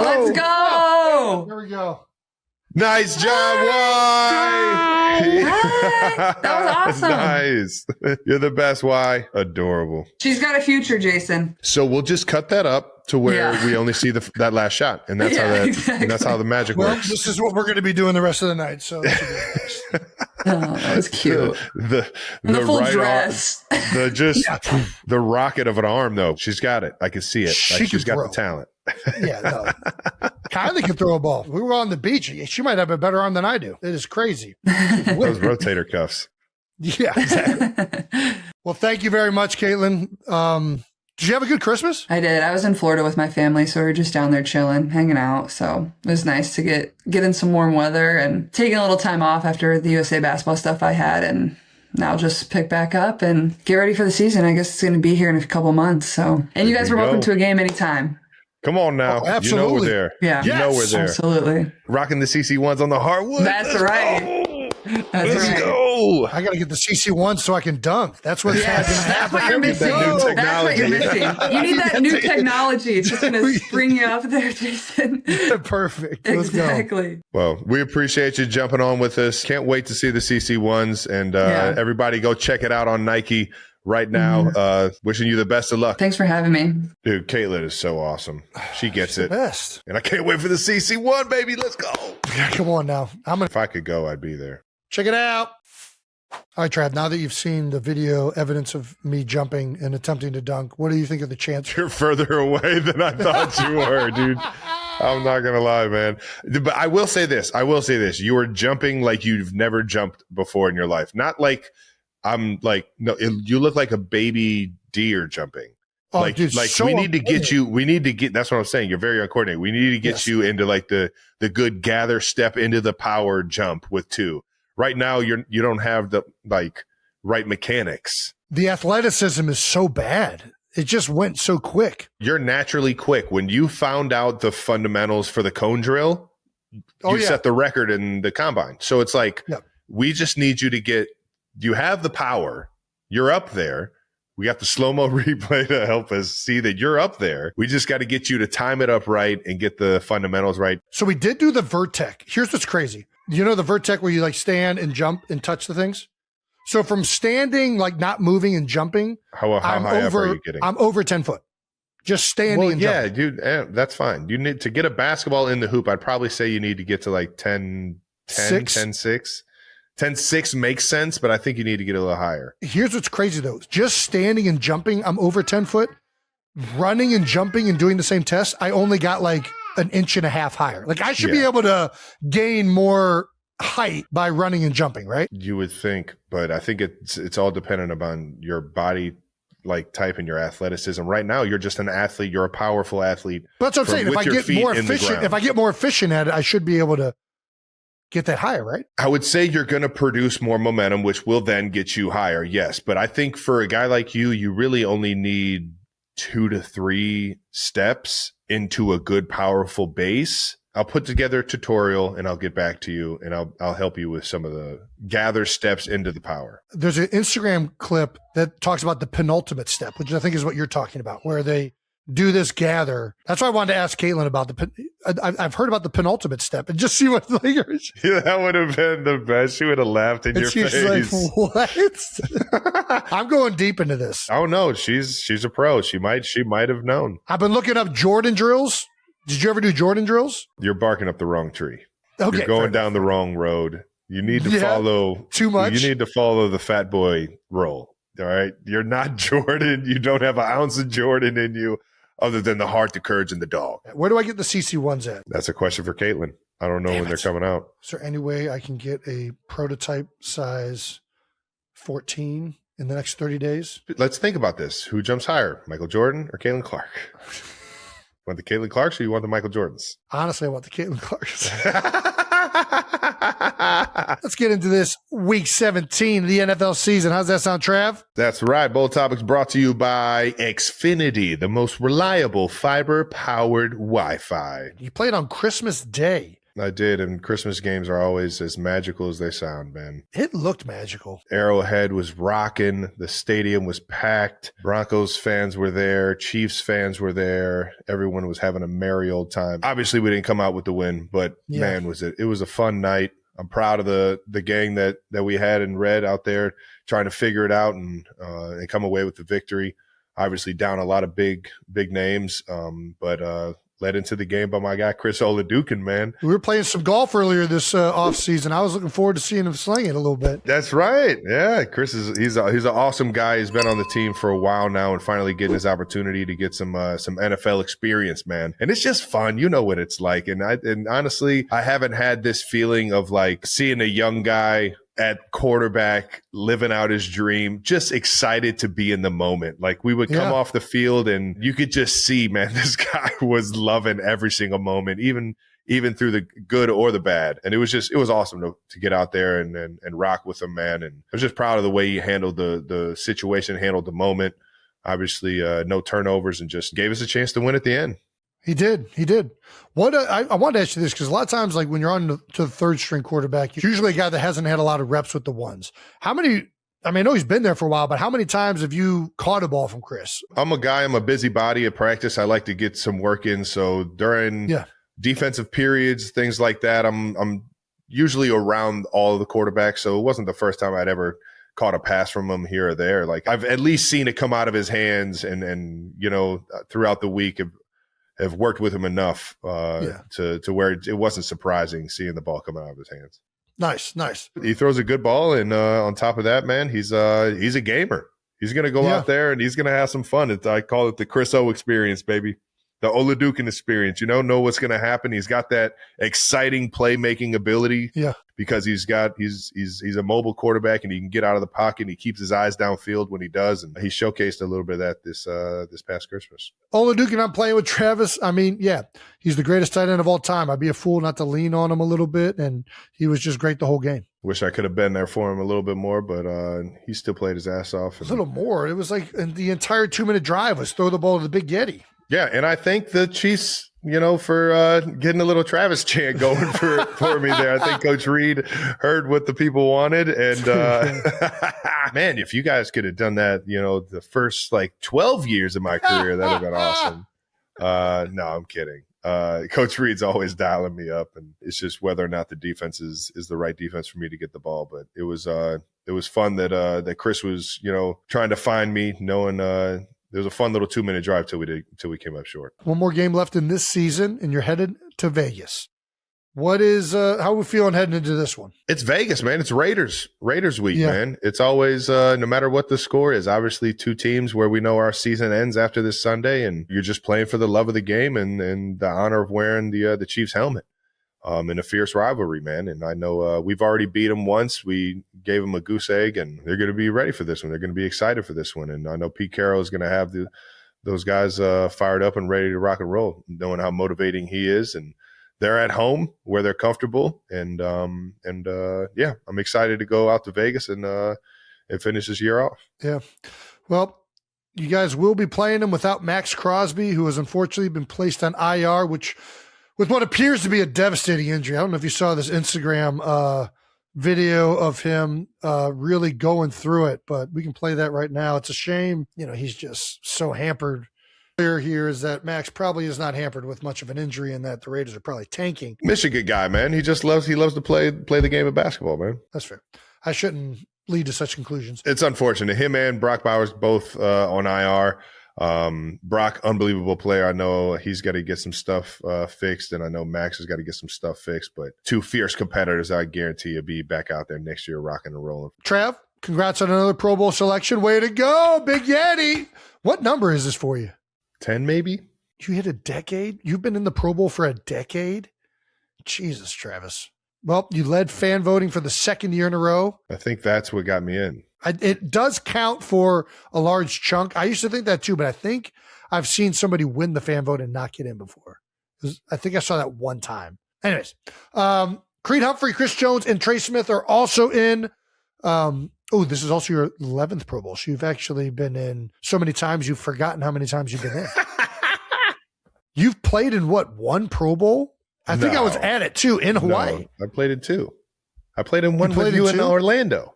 Let's go. There we go. Nice job, Y. That was awesome. Nice. You're the best, Y. Adorable. She's got a future, Jason. So we'll just cut that up to where we only see that last shot, and that's and that's how the magic Well, works. this is what we're going to be doing the rest of the night. So this will be Oh, that was cute. The full right dress. Arm, the rocket of an arm, though. She's got it. I can see it. She's got the talent. Yeah, no. Kylie can throw a ball. We were on the beach. She might have a better arm than I do. It is crazy. Those rotator cuffs. Yeah, exactly. Well, thank you very much, Caitlin. Did you have a good Christmas? I did. I was in Florida with my family, so we were just down there chilling, hanging out. So it was nice to get in some warm weather and taking a little time off after the USA basketball stuff I had, and now just pick back up and get ready for the season. I guess it's going to be here in a couple months. So, and you guys are welcome to a game anytime. Come on now. Oh, absolutely. You know we're there. Yeah. You know we're there. Absolutely. Rocking the CC1s on the hardwood. That's right. Let's go. I got to get the CC1 so I can dunk. That's what's That's what you're missing. That's what you're missing. You need that new technology. It's just going to spring you up there, Jason. Perfect. Let's exactly. go. Well, we appreciate you jumping on with us. Can't wait to see the CC1s. And everybody go check it out on Nike right now. Wishing you the best of luck. Thanks for having me. Dude, Caitlin is so awesome. She gets it. Best. And I can't wait for the CC1, baby. Let's go. Yeah, come on now. If I could go, I'd be there. Check it out. All right, Trav, now that you've seen the video evidence of me jumping and attempting to dunk, what do you think of the chance? You're further away than I thought you were, dude. I'm not going to lie, man. But I will say this. You are jumping like you've never jumped before in your life. Not like you look like a baby deer jumping. Oh, like, dude, so we need to get, that's what I'm saying. You're very uncoordinated. We need to get you into like the good gather step into the power jump with two. Right now, you don't have the right mechanics. The athleticism is so bad. It just went so quick. You're naturally quick. When you found out the fundamentals for the cone drill, you set the record in the combine. So it's like, we just need you to you have the power. You're up there. We got the slow-mo replay to help us see that you're up there. We just got to get you to time it up right and get the fundamentals right. So we did do the vertec. Here's what's crazy. You know the vertec where you like stand and jump and touch the things? So from standing, like not moving and jumping, how high up are you getting? I'm over 10 foot. Just standing and jumping. Dude, that's fine. You need to get a basketball in the hoop. I'd probably say you need to get to like 10, 6. 10.6 makes sense, but I think you need to get a little higher. Here's what's crazy though. Just standing and jumping, I'm over 10 foot. Running and jumping and doing the same test, I only got like an inch and a half higher. Like I should be able to gain more height by running and jumping, right? You would think, but I think it's all dependent upon your body like type and your athleticism. Right now, you're just an athlete. You're a powerful athlete. But that's what I'm saying. If I get more efficient at it, I should be able to get that higher, right? I would say you're going to produce more momentum, which will then get you higher. Yes. But I think for a guy like you really only need 2 to 3 steps into a good, powerful base. I'll put together a tutorial and I'll get back to you and I'll help you with some of the gather steps into the power. There's an Instagram clip that talks about the penultimate step, which I think is what you're talking about, where they do this gather. That's why I wanted to ask Caitlin about I've heard about the penultimate step and just see what fingers. Yeah, that would have been the best. She would have laughed in your face. Like, what? I'm going deep into this. Oh no, she's a pro. She might have known. I've been looking up Jordan drills. Did you ever do Jordan drills? You're barking up the wrong tree. Okay, you're going down the wrong road. You need to follow too much. You need to follow the fat boy roll. All right. You're not Jordan. You don't have an ounce of Jordan in you. Other than the heart, the courage, and the dog. Where do I get the CC1s at? That's a question for Caitlin. I don't know when they're coming out. Is there any way I can get a prototype size 14 in the next 30 days? Let's think about this. Who jumps higher, Michael Jordan or Caitlin Clark? Want the Caitlin Clarks or you want the Michael Jordans? Honestly, I want the Caitlin Clarks. Let's get into this week 17 of the NFL season. How's that sound, Trav? That's right. Bold Topics brought to you by Xfinity, the most reliable fiber-powered Wi-Fi. You played on Christmas Day. I did, and Christmas games are always as magical as they sound, man. It looked magical. Arrowhead was rocking. The stadium was packed. Broncos fans were there. Chiefs fans were there. Everyone was having a merry old time. Obviously, we didn't come out with the win, but man, it was a fun night. I'm proud of the gang that we had in red out there trying to figure it out and come away with the victory. Obviously, down a lot of big names, but led into the game by my guy, Chris Oladukin, man. We were playing some golf earlier this offseason. I was looking forward to seeing him sling it a little bit. That's right. Yeah, Chris he's an awesome guy. He's been on the team for a while now and finally getting his opportunity to get some NFL experience, man. And it's just fun. You know what it's like. And honestly, I haven't had this feeling of like seeing a young guy at quarterback, living out his dream, just excited to be in the moment. Like we would come off the field and you could just see, man, this guy was loving every single moment, even through the good or the bad. And it was awesome to get out there and rock with him, man. And I was just proud of the way he handled the situation, handled the moment. Obviously, no turnovers and just gave us a chance to win at the end. He did. What I wanted to ask you this, because a lot of times, like when you're on to the third string quarterback, you're usually a guy that hasn't had a lot of reps with the ones. How many? I mean, I know he's been there for a while, but how many times have you caught a ball from Chris? I'm a busybody at practice. I like to get some work in. So during defensive periods, things like that, I'm usually around all of the quarterbacks. So it wasn't the first time I'd ever caught a pass from him here or there. Like I've at least seen it come out of his hands, and throughout the week have worked with him enough to where it wasn't surprising seeing the ball coming out of his hands. Nice. He throws a good ball, and on top of that, man, he's a gamer. He's going to go out there and he's going to have some fun. I call it the Chris O experience, baby. The Oladukin experience. Know what's going to happen. He's got that exciting playmaking ability. Yeah. Because he's a mobile quarterback, and he can get out of the pocket, and he keeps his eyes downfield when he does. And he showcased a little bit of that this past Christmas. Oladukin, I'm playing with Travis. I mean, he's the greatest tight end of all time. I'd be a fool not to lean on him a little bit, and he was just great the whole game. Wish I could have been there for him a little bit more, but he still played his ass off. A little more. It was like the entire 2-minute drive was throw the ball to the Big Yeti. Yeah, and I think the Chiefs, for getting a little Travis chant going for me there. I think Coach Reed heard what the people wanted. And, man, if you guys could have done that, the first, 12 years of my career, that would have been awesome. No, I'm kidding. Coach Reed's always dialing me up, and it's just whether or not the defense is the right defense for me to get the ball. But it was fun that Chris was, trying to find me, knowing it was a fun little 2-minute drive till we came up short. One more game left in this season, and you're headed to Vegas. What is how are we feeling heading into this one? It's Vegas, man. It's Raiders week, man. It's always no matter what the score is. Obviously, two teams where we know our season ends after this Sunday, and you're just playing for the love of the game and the honor of wearing the Chiefs helmet. In a fierce rivalry, man. And I know we've already beat them once. We gave them a goose egg, and they're going to be ready for this one. They're going to be excited for this one. And I know Pete Carroll is going to have those guys fired up and ready to rock and roll, knowing how motivating he is. And they're at home where they're comfortable. And I'm excited to go out to Vegas and finish this year off. Yeah. Well, you guys will be playing them without Max Crosby, who has unfortunately been placed on IR, with what appears to be a devastating injury. I don't know if you saw this Instagram video of him really going through it, but we can play that right now. It's a shame. He's just so hampered. Here is that Max probably is not hampered with much of an injury, and that the Raiders are probably tanking. Michigan guy, man. He loves to play the game of basketball, man. That's fair. I shouldn't lead to such conclusions. It's unfortunate. Him and Brock Bowers both on IR. Brock, unbelievable player. I know he's got to get some stuff fixed, and I know Max has got to get some stuff fixed, but two fierce competitors, I guarantee you'll be back out there next year rocking and rolling. Trav, congrats on another Pro Bowl selection. Way to go, Big Yeti. What number is this for you? 10, maybe? You hit a decade? You've been in the Pro Bowl for a decade? Jesus, Travis. Well, you led fan voting for the second year in a row. I think that's what got me in. It does count for a large chunk. I used to think that too, but I think I've seen somebody win the fan vote and not get in before. I think I saw that one time. Anyways, Creed Humphrey, Chris Jones, and Trey Smith are also in. This is also your 11th Pro Bowl. So you've actually been in so many times, you've forgotten how many times you've been in. You've played in one Pro Bowl? I think I was at it too in Hawaii. No, I played in two. I played in one with you in Orlando.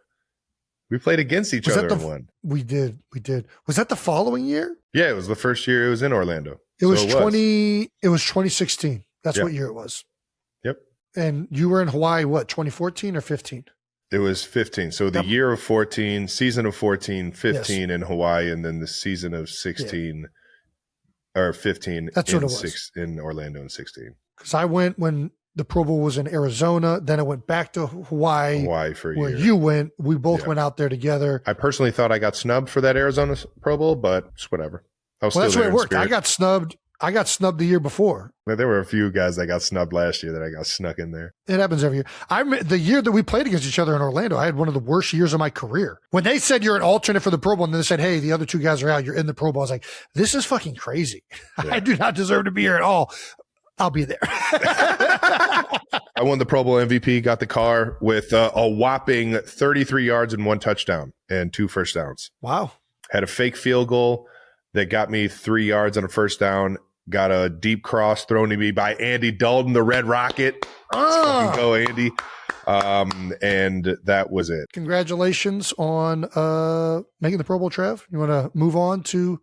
We played against each other in one. We did. Was that the following year? Yeah, it was the first year it was in Orlando. It was 2016. That's what year it was. Yep. And you were in Hawaii, 2014 or 15? It was 15. So the year of 14, season of 14, 15 in Hawaii, and then the season of 16 or 15 in Orlando in 16. Because I went when the Pro Bowl was in Arizona. Then I went back to Hawaii for a year. Where you went. We both went out there together. I personally thought I got snubbed for that Arizona Pro Bowl, but it's whatever. That's the way it worked. I got snubbed the year before. There were a few guys that got snubbed last year that I got snuck in there. It happens every year. The year that we played against each other in Orlando, I had one of the worst years of my career. When they said you're an alternate for the Pro Bowl, and then they said, hey, the other two guys are out, you're in the Pro Bowl, I was like, this is fucking crazy. Yeah. I do not deserve to be here at all. I'll be there. I won the Pro Bowl MVP, got the car with a whopping 33 yards and 1 touchdown and 2 first downs. Wow. Had a fake field goal that got me 3 yards on a first down got a deep cross thrown to me by Andy Dalton, the Red Rocket. Let's fucking go, Andy. And that was it. Congratulations on making the Pro Bowl, Trev. You want to move on to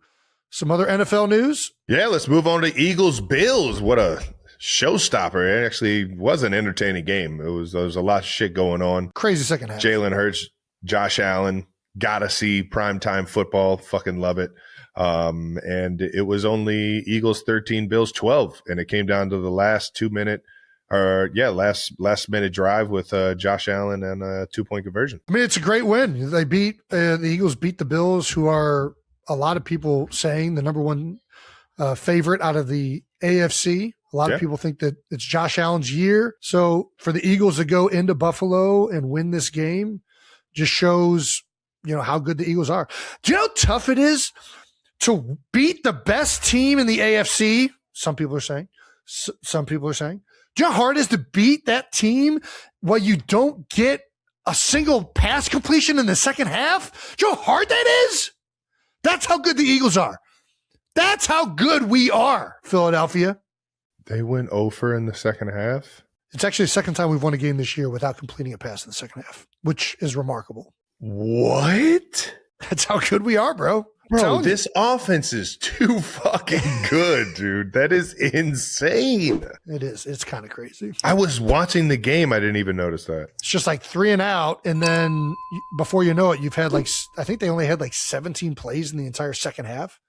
some other NFL news? Yeah, let's move on to Eagles-Bills. What a showstopper. It actually was an entertaining game. There was a lot of shit going on. Crazy second half. Jalen Hurts, Josh Allen, gotta see primetime football. Fucking love it. And it was only Eagles 13, Bills 12. And it came down to the last last minute drive with Josh Allen and a 2-point conversion. I mean, it's a great win. They beat the Eagles beat the Bills, who are a lot of people saying the number one favorite out of the AFC. A lot of people think that it's Josh Allen's year. So for the Eagles to go into Buffalo and win this game just shows, how good the Eagles are. Do you know how tough it is to beat the best team in the AFC? Some people are saying. Some people are saying. Do you know how hard it is to beat that team while you don't get a single pass completion in the second half? Do you know how hard that is? That's how good the Eagles are. That's how good we are, Philadelphia. They went over in the second half. It's actually the second time we've won a game this year without completing a pass in the second half, which is remarkable. What? That's how good we are, bro. Bro, this offense is too fucking good, dude. That is insane. It is. It's kind of crazy. I was watching the game. I didn't even notice that. It's just like 3 and out. And then before you know it, you've had I think they only had 17 plays in the entire second half.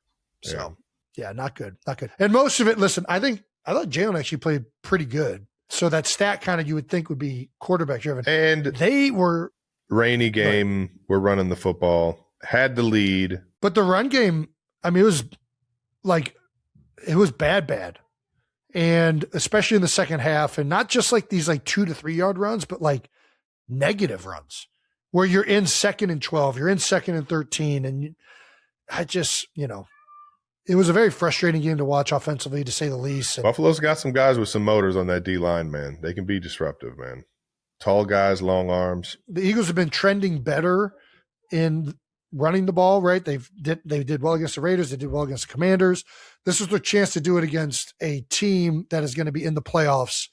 So, yeah, not good. Not good. And most of it, listen, I thought Jalen actually played pretty good. So that stat kind of you would think would be quarterback driven. And they were. Rainy game. We're running the football. Had the lead. But the run game, I mean, it was bad. And especially in the second half, and not just these 2 to 3 yard runs, but negative runs where you're in 2nd and 12, you're in 2nd and 13. And it was a very frustrating game to watch offensively, to say the least. And Buffalo's got some guys with some motors on that D line, man. They can be disruptive, man. Tall guys, long arms. The Eagles have been trending better in running the ball, right? They did well against the Raiders. They did well against the Commanders. This was their chance to do it against a team that is going to be in the playoffs.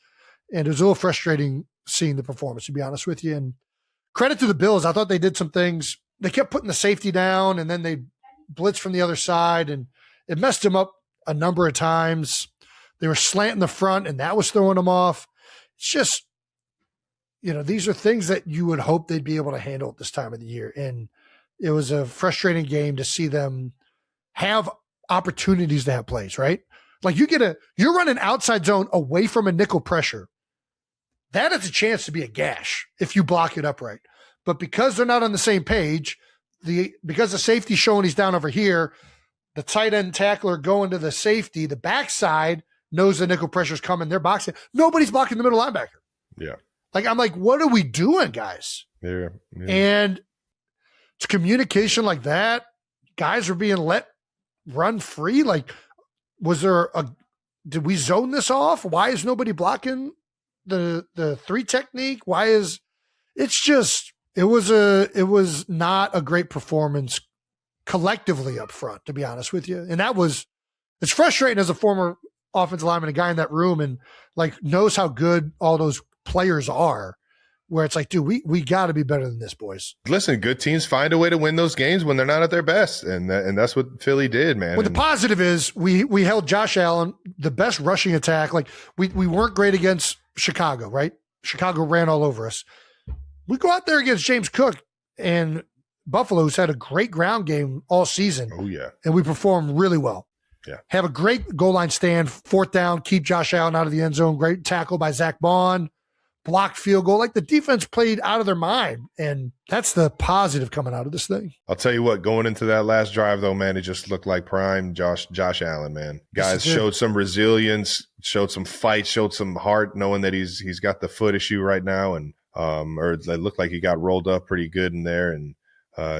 And it was a little frustrating seeing the performance, to be honest with you. And credit to the Bills. I thought they did some things. They kept putting the safety down, and then they blitzed from the other side, and it messed them up a number of times. They were slanting the front, and that was throwing them off. It's just, these are things that you would hope they'd be able to handle at this time of the year. And it was a frustrating game to see them have opportunities to have plays, right? You're running outside zone away from a nickel pressure. That is a chance to be a gash if you block it up right. But because they're not on the same page, because the safety's showing he's down over here, the tight end tackler going to the safety, the backside knows the nickel pressure's coming. They're boxing. Nobody's blocking the middle linebacker. Yeah. I'm like, what are we doing, guys? Yeah. And it's communication like that. Guys are being let run free. Did we zone this off? Why is nobody blocking the 3 technique? It was not a great performance collectively up front, to be honest with you. And it's frustrating as a former offensive lineman, a guy in that room and knows how good all those players are, where it's dude, we got to be better than this, boys. Listen, good teams find a way to win those games when they're not at their best, and that's what Philly did, man. Well, the positive is we held Josh Allen, the best rushing attack. We weren't great against Chicago, right? Chicago ran all over us. We go out there against James Cook and Buffalo's had a great ground game all season. Oh yeah, and we performed really well. Yeah, have a great goal line stand, 4th down, keep Josh Allen out of the end zone. Great tackle by Zach Bond. Blocked field goal. The defense played out of their mind, and that's the positive coming out of this thing. I'll tell you what, going into that last drive, though, man, it just looked like prime Josh Allen, man. Guys showed some resilience, showed some fight, showed some heart, knowing that he's got the foot issue right now, and or it looked like he got rolled up pretty good in there, and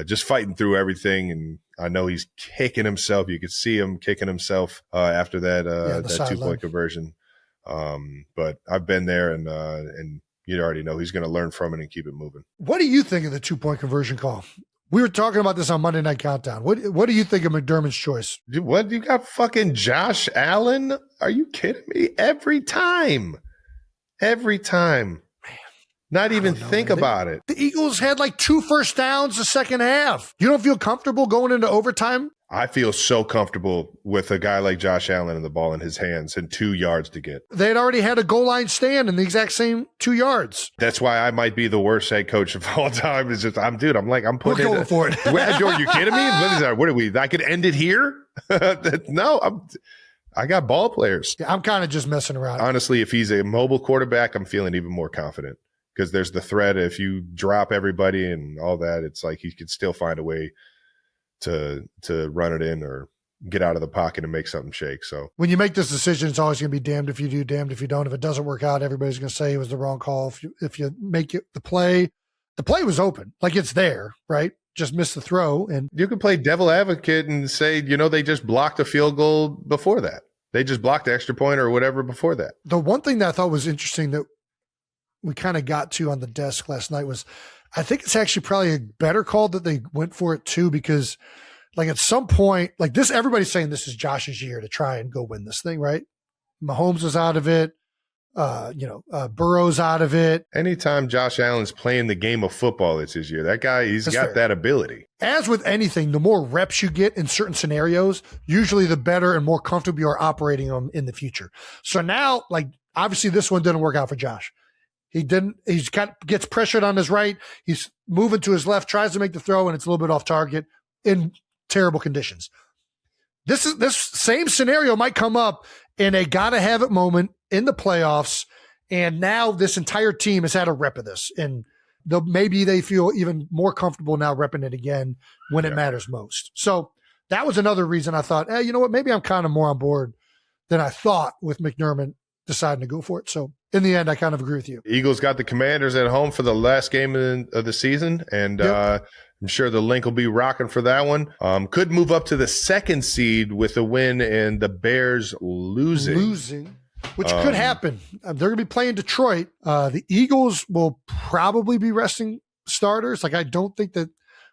just fighting through everything. And I know he's kicking himself. You could see him kicking himself after that 2-point conversion. But I've been there, and you already know he's going to learn from it and keep it moving. What do you think of the 2-point conversion call? We were talking about this on Monday Night Countdown. What do you think of McDermott's choice? Dude, what? You got fucking Josh Allen? Are you kidding me? Every time. Man. Not even think about it. The Eagles had like 2 first downs the second half. You don't feel comfortable going into overtime? I feel so comfortable with a guy like Josh Allen and the ball in his hands and 2 yards to get. They had already had a goal line stand in the exact same 2 yards. That's why I might be the worst head coach of all time. It's just, I'm putting We're going for it. Are you kidding me? What is that? What are we? I could end it here? No, I got ball players. Yeah, I'm kind of just messing around. Honestly, if he's a mobile quarterback, I'm feeling even more confident because there's the threat. If you drop everybody and all that, it's like he could still find a way to run it in or get out of the pocket and make something shake. So when you make this decision, it's always going to be damned if you do, damned if you don't. If it doesn't work out, everybody's going to say it was the wrong call. If you make it the play was open, like it's there, right? Just missed the throw. And you can play devil advocate and say, they just blocked a field goal before that. They just blocked the extra point or whatever before that. The one thing that I thought was interesting that we kind of got to on the desk last night was, I think it's actually probably a better call that they went for it too, because like at some point, like this, everybody's saying this is Josh's year to try and go win this thing, right? Mahomes is out of it. Burrow's out of it. Anytime Josh Allen's playing the game of football, it's his year. That guy, That's got fair. That ability. As with anything, the more reps you get in certain scenarios, usually the better and more comfortable you are operating them in the future. So now, like, obviously this one didn't work out for Josh. He gets pressured on his right. He's moving to his left, tries to make the throw, and it's a little bit off target in terrible conditions. This same scenario might come up in a gotta have it moment in the playoffs. And now this entire team has had a rep of this, and maybe they feel even more comfortable now repping it again when it matters most. So that was another reason I thought, you know what, maybe I'm kind of more on board than I thought with McDermott deciding to go for it. So in the end, I kind of agree with you. Eagles got the Commanders at home for the last game of the season, and I'm sure the link will be rocking for that one. Could move up to the 2nd seed with a win and the Bears losing. Which could happen. They're going to be playing Detroit. The Eagles will probably be resting starters. Like, I don't think that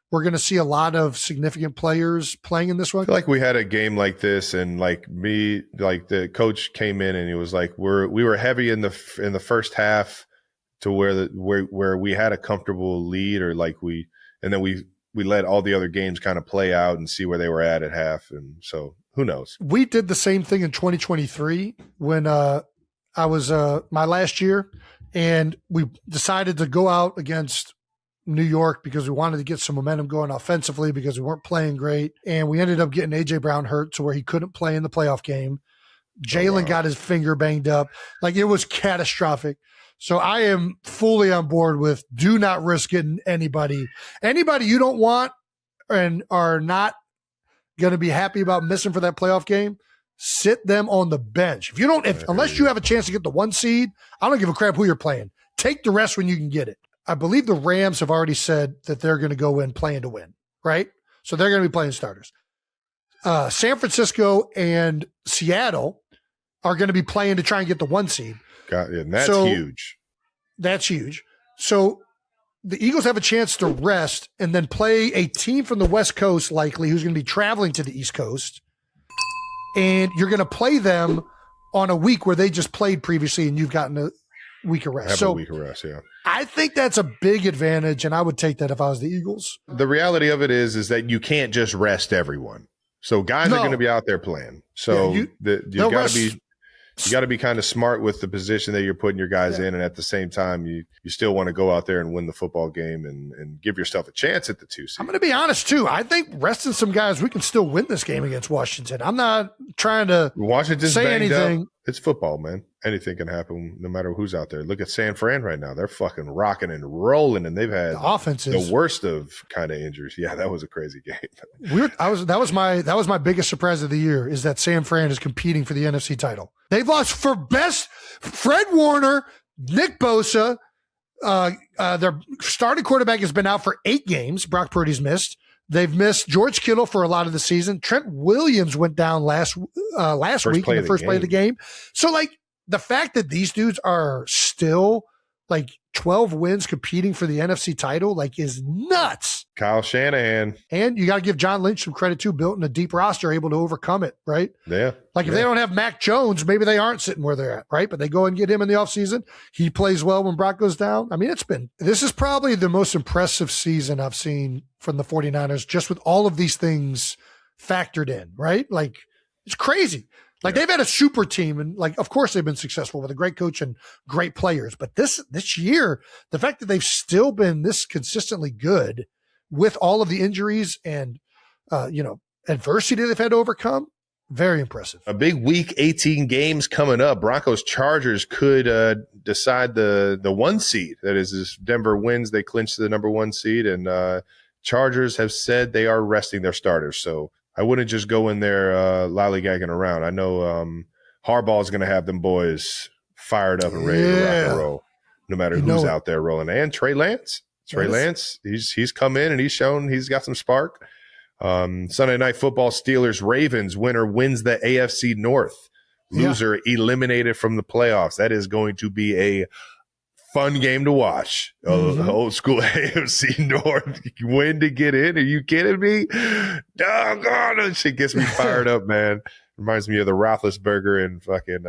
we're going to see a lot of significant players playing in this one. I feel like we had a game like this, and the coach came in and he was like, we were heavy in the first half to where we had a comfortable lead, or and then we let all the other games kind of play out and see where they were at half. And so who knows? We did the same thing in 2023 when I was my last year, and we decided to go out against New York because we wanted to get some momentum going offensively because we weren't playing great. And we ended up getting A.J. Brown hurt to where he couldn't play in the playoff game. Jalen got his finger banged up. Like, it was catastrophic. So I am fully on board with do not risk getting anybody you don't want and are not going to be happy about missing for that playoff game. Sit them on the bench. Unless you have a chance to get the 1 seed, I don't give a crap who you're playing. Take the rest when you can get it. I believe the Rams have already said that they're going to go in playing to win, right? So they're going to be playing starters. San Francisco and Seattle are going to be playing to try and get the 1 seed. Got it. And that's huge. That's huge. So the Eagles have a chance to rest and then play a team from the West Coast, likely, who's going to be traveling to the East Coast. And you're going to play them on a week where they just played previously and you've gotten a week of rest. A week of rest, yeah. I think that's a big advantage, and I would take that if I was the Eagles. The reality of it is that you can't just rest everyone. So guys are going to be out there playing. So you got to be kind of smart with the position that you're putting your guys in, and at the same time, you still want to go out there and win the football game and give yourself a chance at the 2 seed. I'm going to be honest too. I think resting some guys, we can still win this game against Washington. I'm not trying to say anything. Up. It's football, man. Anything can happen no matter who's out there. Look at San Fran right now. They're fucking rocking and rolling, and they've had the worst of kind of injuries. Yeah, that was a crazy game. That was my biggest surprise of the year, is that San Fran is competing for the NFC title. They've lost for best Fred Warner, Nick Bosa. Their starting quarterback has been out for 8 games. Brock Purdy's missed. They've missed George Kittle for a lot of the season. Trent Williams went down last week in the first play of the game. So, like, the fact that these dudes are still like 12 wins competing for the NFC title, like, is nuts. Kyle Shanahan. And you got to give John Lynch some credit too, built in a deep roster, able to overcome it, right? Yeah. Like if they don't have Mac Jones, maybe they aren't sitting where they're at, right? But they go and get him in the offseason. He plays well when Brock goes down. I mean, this is probably the most impressive season I've seen from the 49ers, just with all of these things factored in, right? Like, it's crazy. Like they've had a super team, and like, of course they've been successful with a great coach and great players. But this year, the fact that they've still been this consistently good with all of the injuries and, adversity they've had to overcome, very impressive. A big week 18 games coming up. Broncos Chargers could decide the 1 seed. That is, if Denver wins, they clinch the number 1 seed, and Chargers have said they are resting their starters. So I wouldn't just go in there lollygagging around. I know Harbaugh is going to have them boys fired up and ready to rock and roll, no matter who's out there rolling. And Trey Lance, he's come in and he's shown he's got some spark. Sunday Night Football, Steelers Ravens. Winner wins the AFC North. Loser eliminated from the playoffs. That is going to be a fun game to watch. Old school AFC North win to get in. Are you kidding me? Doggone, that shit gets me fired up, man. Reminds me of the Roethlisberger and fucking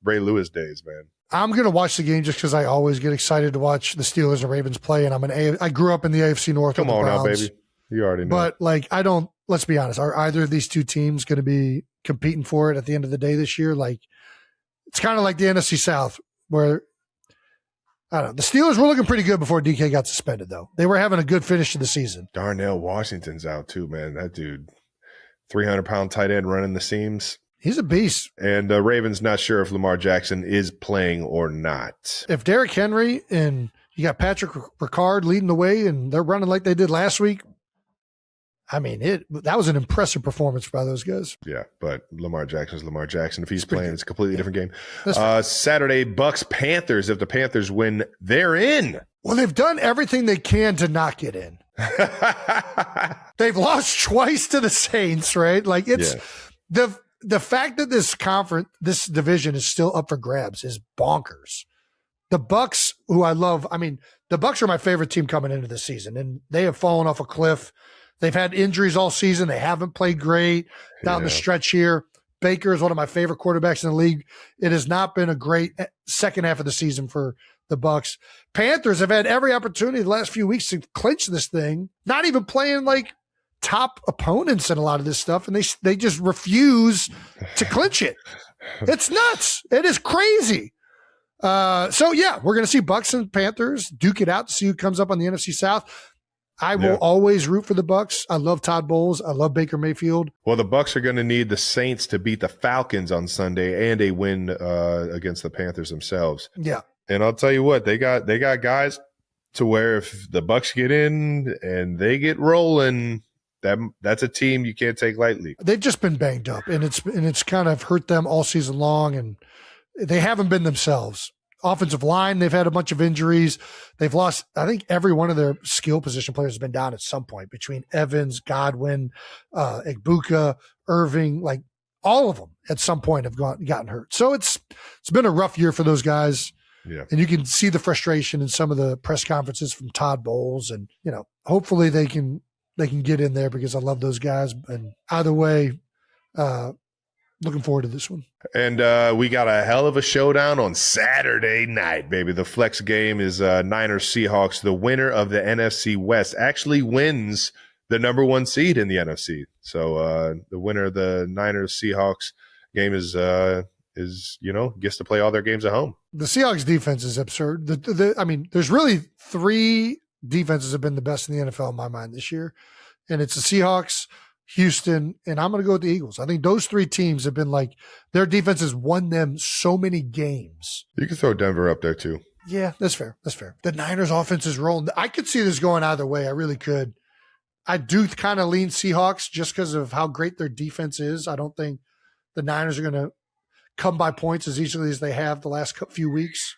Ray Lewis days, man. I'm going to watch the game just because I always get excited to watch the Steelers and Ravens play, and I grew up in the AFC North. Come on now, baby. You already know. But like, let's be honest, are either of these two teams going to be competing for it at the end of the day this year? Like, it's kind of like the NFC South where, I don't know, the Steelers were looking pretty good before DK got suspended, though. They were having a good finish to the season. Darnell Washington's out too, man. That dude, 300-pound tight end running the seams. He's a beast. And Ravens not sure if Lamar Jackson is playing or not. If Derrick Henry and you got Patrick Ricard leading the way and they're running like they did last week, I mean, that was an impressive performance by those guys. Yeah, but Lamar Jackson's Lamar Jackson. If he's playing, it's a completely different game. Saturday, Bucks Panthers. If the Panthers win, they're in. Well, they've done everything they can to not get in. They've lost twice to the Saints, right? Like the fact that this division is still up for grabs is bonkers. The Bucks, who I love, I mean, the Bucks are my favorite team coming into this season, and they have fallen off a cliff. They've had injuries all season. They haven't played great down the stretch here. Baker is one of my favorite quarterbacks in the league. It has not been a great second half of the season for the Bucks. Panthers have had every opportunity the last few weeks to clinch this thing, not even playing like top opponents in a lot of this stuff, and they just refuse to clinch it. It's nuts. It is crazy. So yeah, we're going to see Bucks and Panthers duke it out to see who comes up on the NFC South. I will always root for the Bucks. I love Todd Bowles. I love Baker Mayfield. Well, the Bucks are going to need the Saints to beat the Falcons on Sunday and a win against the Panthers themselves. Yeah. And I'll tell you what, they got guys to where if the Bucks get in and they get rolling, that's a team you can't take lightly. They've just been banged up, and it's kind of hurt them all season long, and they haven't been themselves. Offensive line, they've had a bunch of injuries. They've lost, I think, every one of their skill position players has been down at some point, between Evans, Godwin, Igbuka, Irving, like all of them at some point have gotten hurt. So it's been a rough year for those guys. Yeah. And you can see the frustration in some of the press conferences from Todd Bowles, and hopefully they can get in there, because I love those guys. And either way, looking forward to this one. And we got a hell of a showdown on Saturday night, baby. The flex game is Niners Seahawks. The winner of the NFC West actually wins the number 1 seed in the NFC. So the winner of the Niners Seahawks game is gets to play all their games at home. The Seahawks defense is absurd. I mean, there's really 3 defenses have been the best in the NFL in my mind this year, and it's the Seahawks, Houston, and I'm going to go with the Eagles. I think those 3 teams have been like, their defense has won them so many games. You can throw Denver up there too. Yeah, that's fair. The Niners offense is rolling. I could see this going either way. I really could. I do kind of lean Seahawks just because of how great their defense is. I don't think the Niners are going to come by points as easily as they have the last few weeks.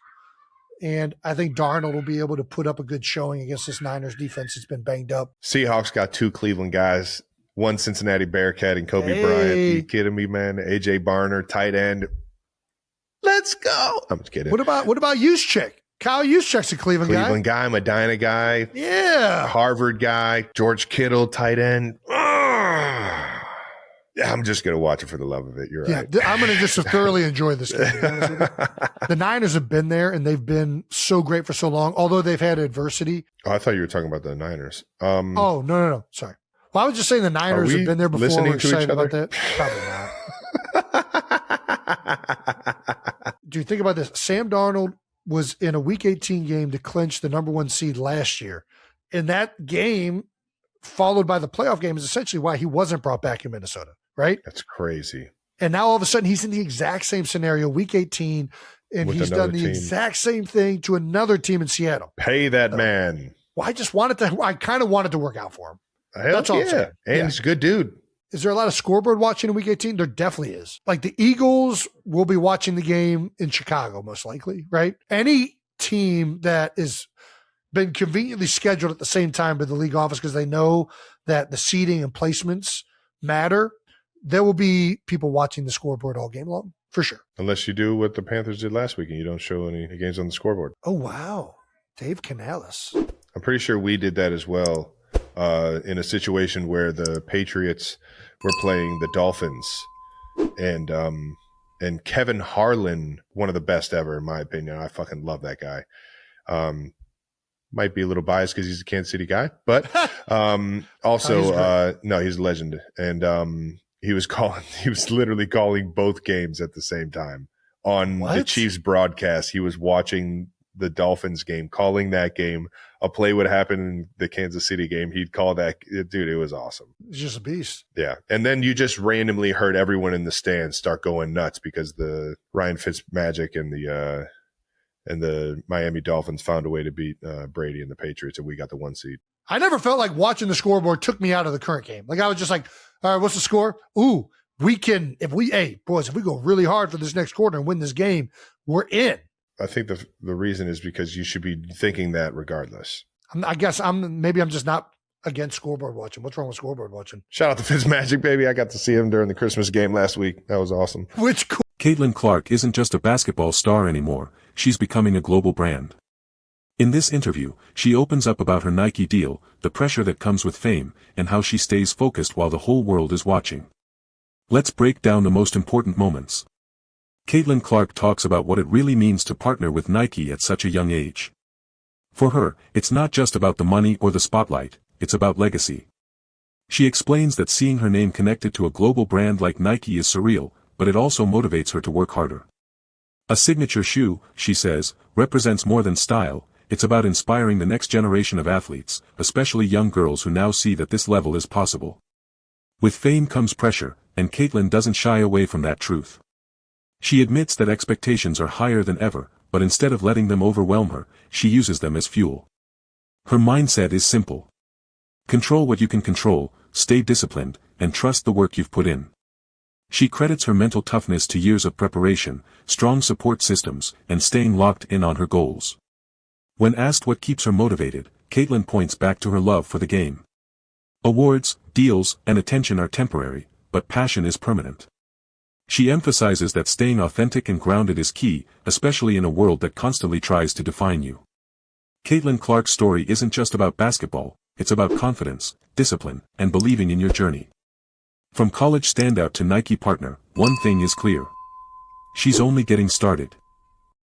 And I think Darnold will be able to put up a good showing against this Niners defense that's been banged up. Seahawks got 2 Cleveland guys. One Cincinnati Bearcat and Kobe Bryant. Are you kidding me, man? AJ Barner, tight end. Let's go. I'm just kidding. What about Juszczyk? Kyle Juszczyk's a Cleveland guy, Medina guy. Yeah. Harvard guy, George Kittle, tight end. Yeah, I'm just going to watch it for the love of it. You're right. I'm going to just thoroughly enjoy this game. The Niners have been there, and they've been so great for so long, although they've had adversity. Oh, I thought you were talking about the Niners. No. Sorry. Well, I was just saying the Niners have been there before. Listening We're to excited each other? about that? Probably not. Do you think about this? Sam Darnold was in a Week 18 game to clinch the number 1 seed last year. And that game, followed by the playoff game, is essentially why he wasn't brought back in Minnesota. Right? That's crazy. And now all of a sudden he's in the exact same scenario, Week 18, and he's done the exact same thing to another team in Seattle. Pay that man. Well, I kind of wanted to work out for him. That's all I'm saying. And he's a good dude. Is there a lot of scoreboard watching in Week 18? There definitely is. Like the Eagles will be watching the game in Chicago, most likely, right? Any team that is been conveniently scheduled at the same time by the league office because they know that the seating and placements matter, there will be people watching the scoreboard all game long, for sure. Unless you do what the Panthers did last week and you don't show any games on the scoreboard. Oh, wow. Dave Canales. I'm pretty sure we did that as well in a situation where the Patriots were playing the Dolphins. And Kevin Harlan, one of the best ever, in my opinion. I fucking love that guy. Might be a little biased because he's a Kansas City guy, but also, no, he's a legend. And he was literally calling both games at the same time on the Chiefs broadcast. He was watching the Dolphins game, calling that game. A play would happen in the Kansas City game. He'd call that. Dude, it was awesome. He's just a beast. Yeah. And then you just randomly heard everyone in the stands start going nuts because the Ryan Fitzmagic and the Miami Dolphins found a way to beat Brady and the Patriots, and we got the 1 seed. I never felt like watching the scoreboard took me out of the current game. Like I was just like, all right, what's the score? Ooh, if we go really hard for this next quarter and win this game, we're in. I think the reason is because you should be thinking that regardless. I guess maybe I'm just not against scoreboard watching. What's wrong with scoreboard watching? Shout out to Fitzmagic, baby. I got to see him during the Christmas game last week. That was awesome. Caitlin Clark isn't just a basketball star anymore. She's becoming a global brand. In this interview, she opens up about her Nike deal, the pressure that comes with fame, and how she stays focused while the whole world is watching. Let's break down the most important moments. Caitlin Clark talks about what it really means to partner with Nike at such a young age. For her, it's not just about the money or the spotlight, it's about legacy. She explains that seeing her name connected to a global brand like Nike is surreal, but it also motivates her to work harder. A signature shoe, she says, represents more than style. It's about inspiring the next generation of athletes, especially young girls who now see that this level is possible. With fame comes pressure, and Caitlin doesn't shy away from that truth. She admits that expectations are higher than ever, but instead of letting them overwhelm her, she uses them as fuel. Her mindset is simple. Control what you can control, stay disciplined, and trust the work you've put in. She credits her mental toughness to years of preparation, strong support systems, and staying locked in on her goals. When asked what keeps her motivated, Caitlin points back to her love for the game. Awards, deals, and attention are temporary, but passion is permanent. She emphasizes that staying authentic and grounded is key, especially in a world that constantly tries to define you. Caitlin Clark's story isn't just about basketball, it's about confidence, discipline, and believing in your journey. From college standout to Nike partner, one thing is clear. She's only getting started.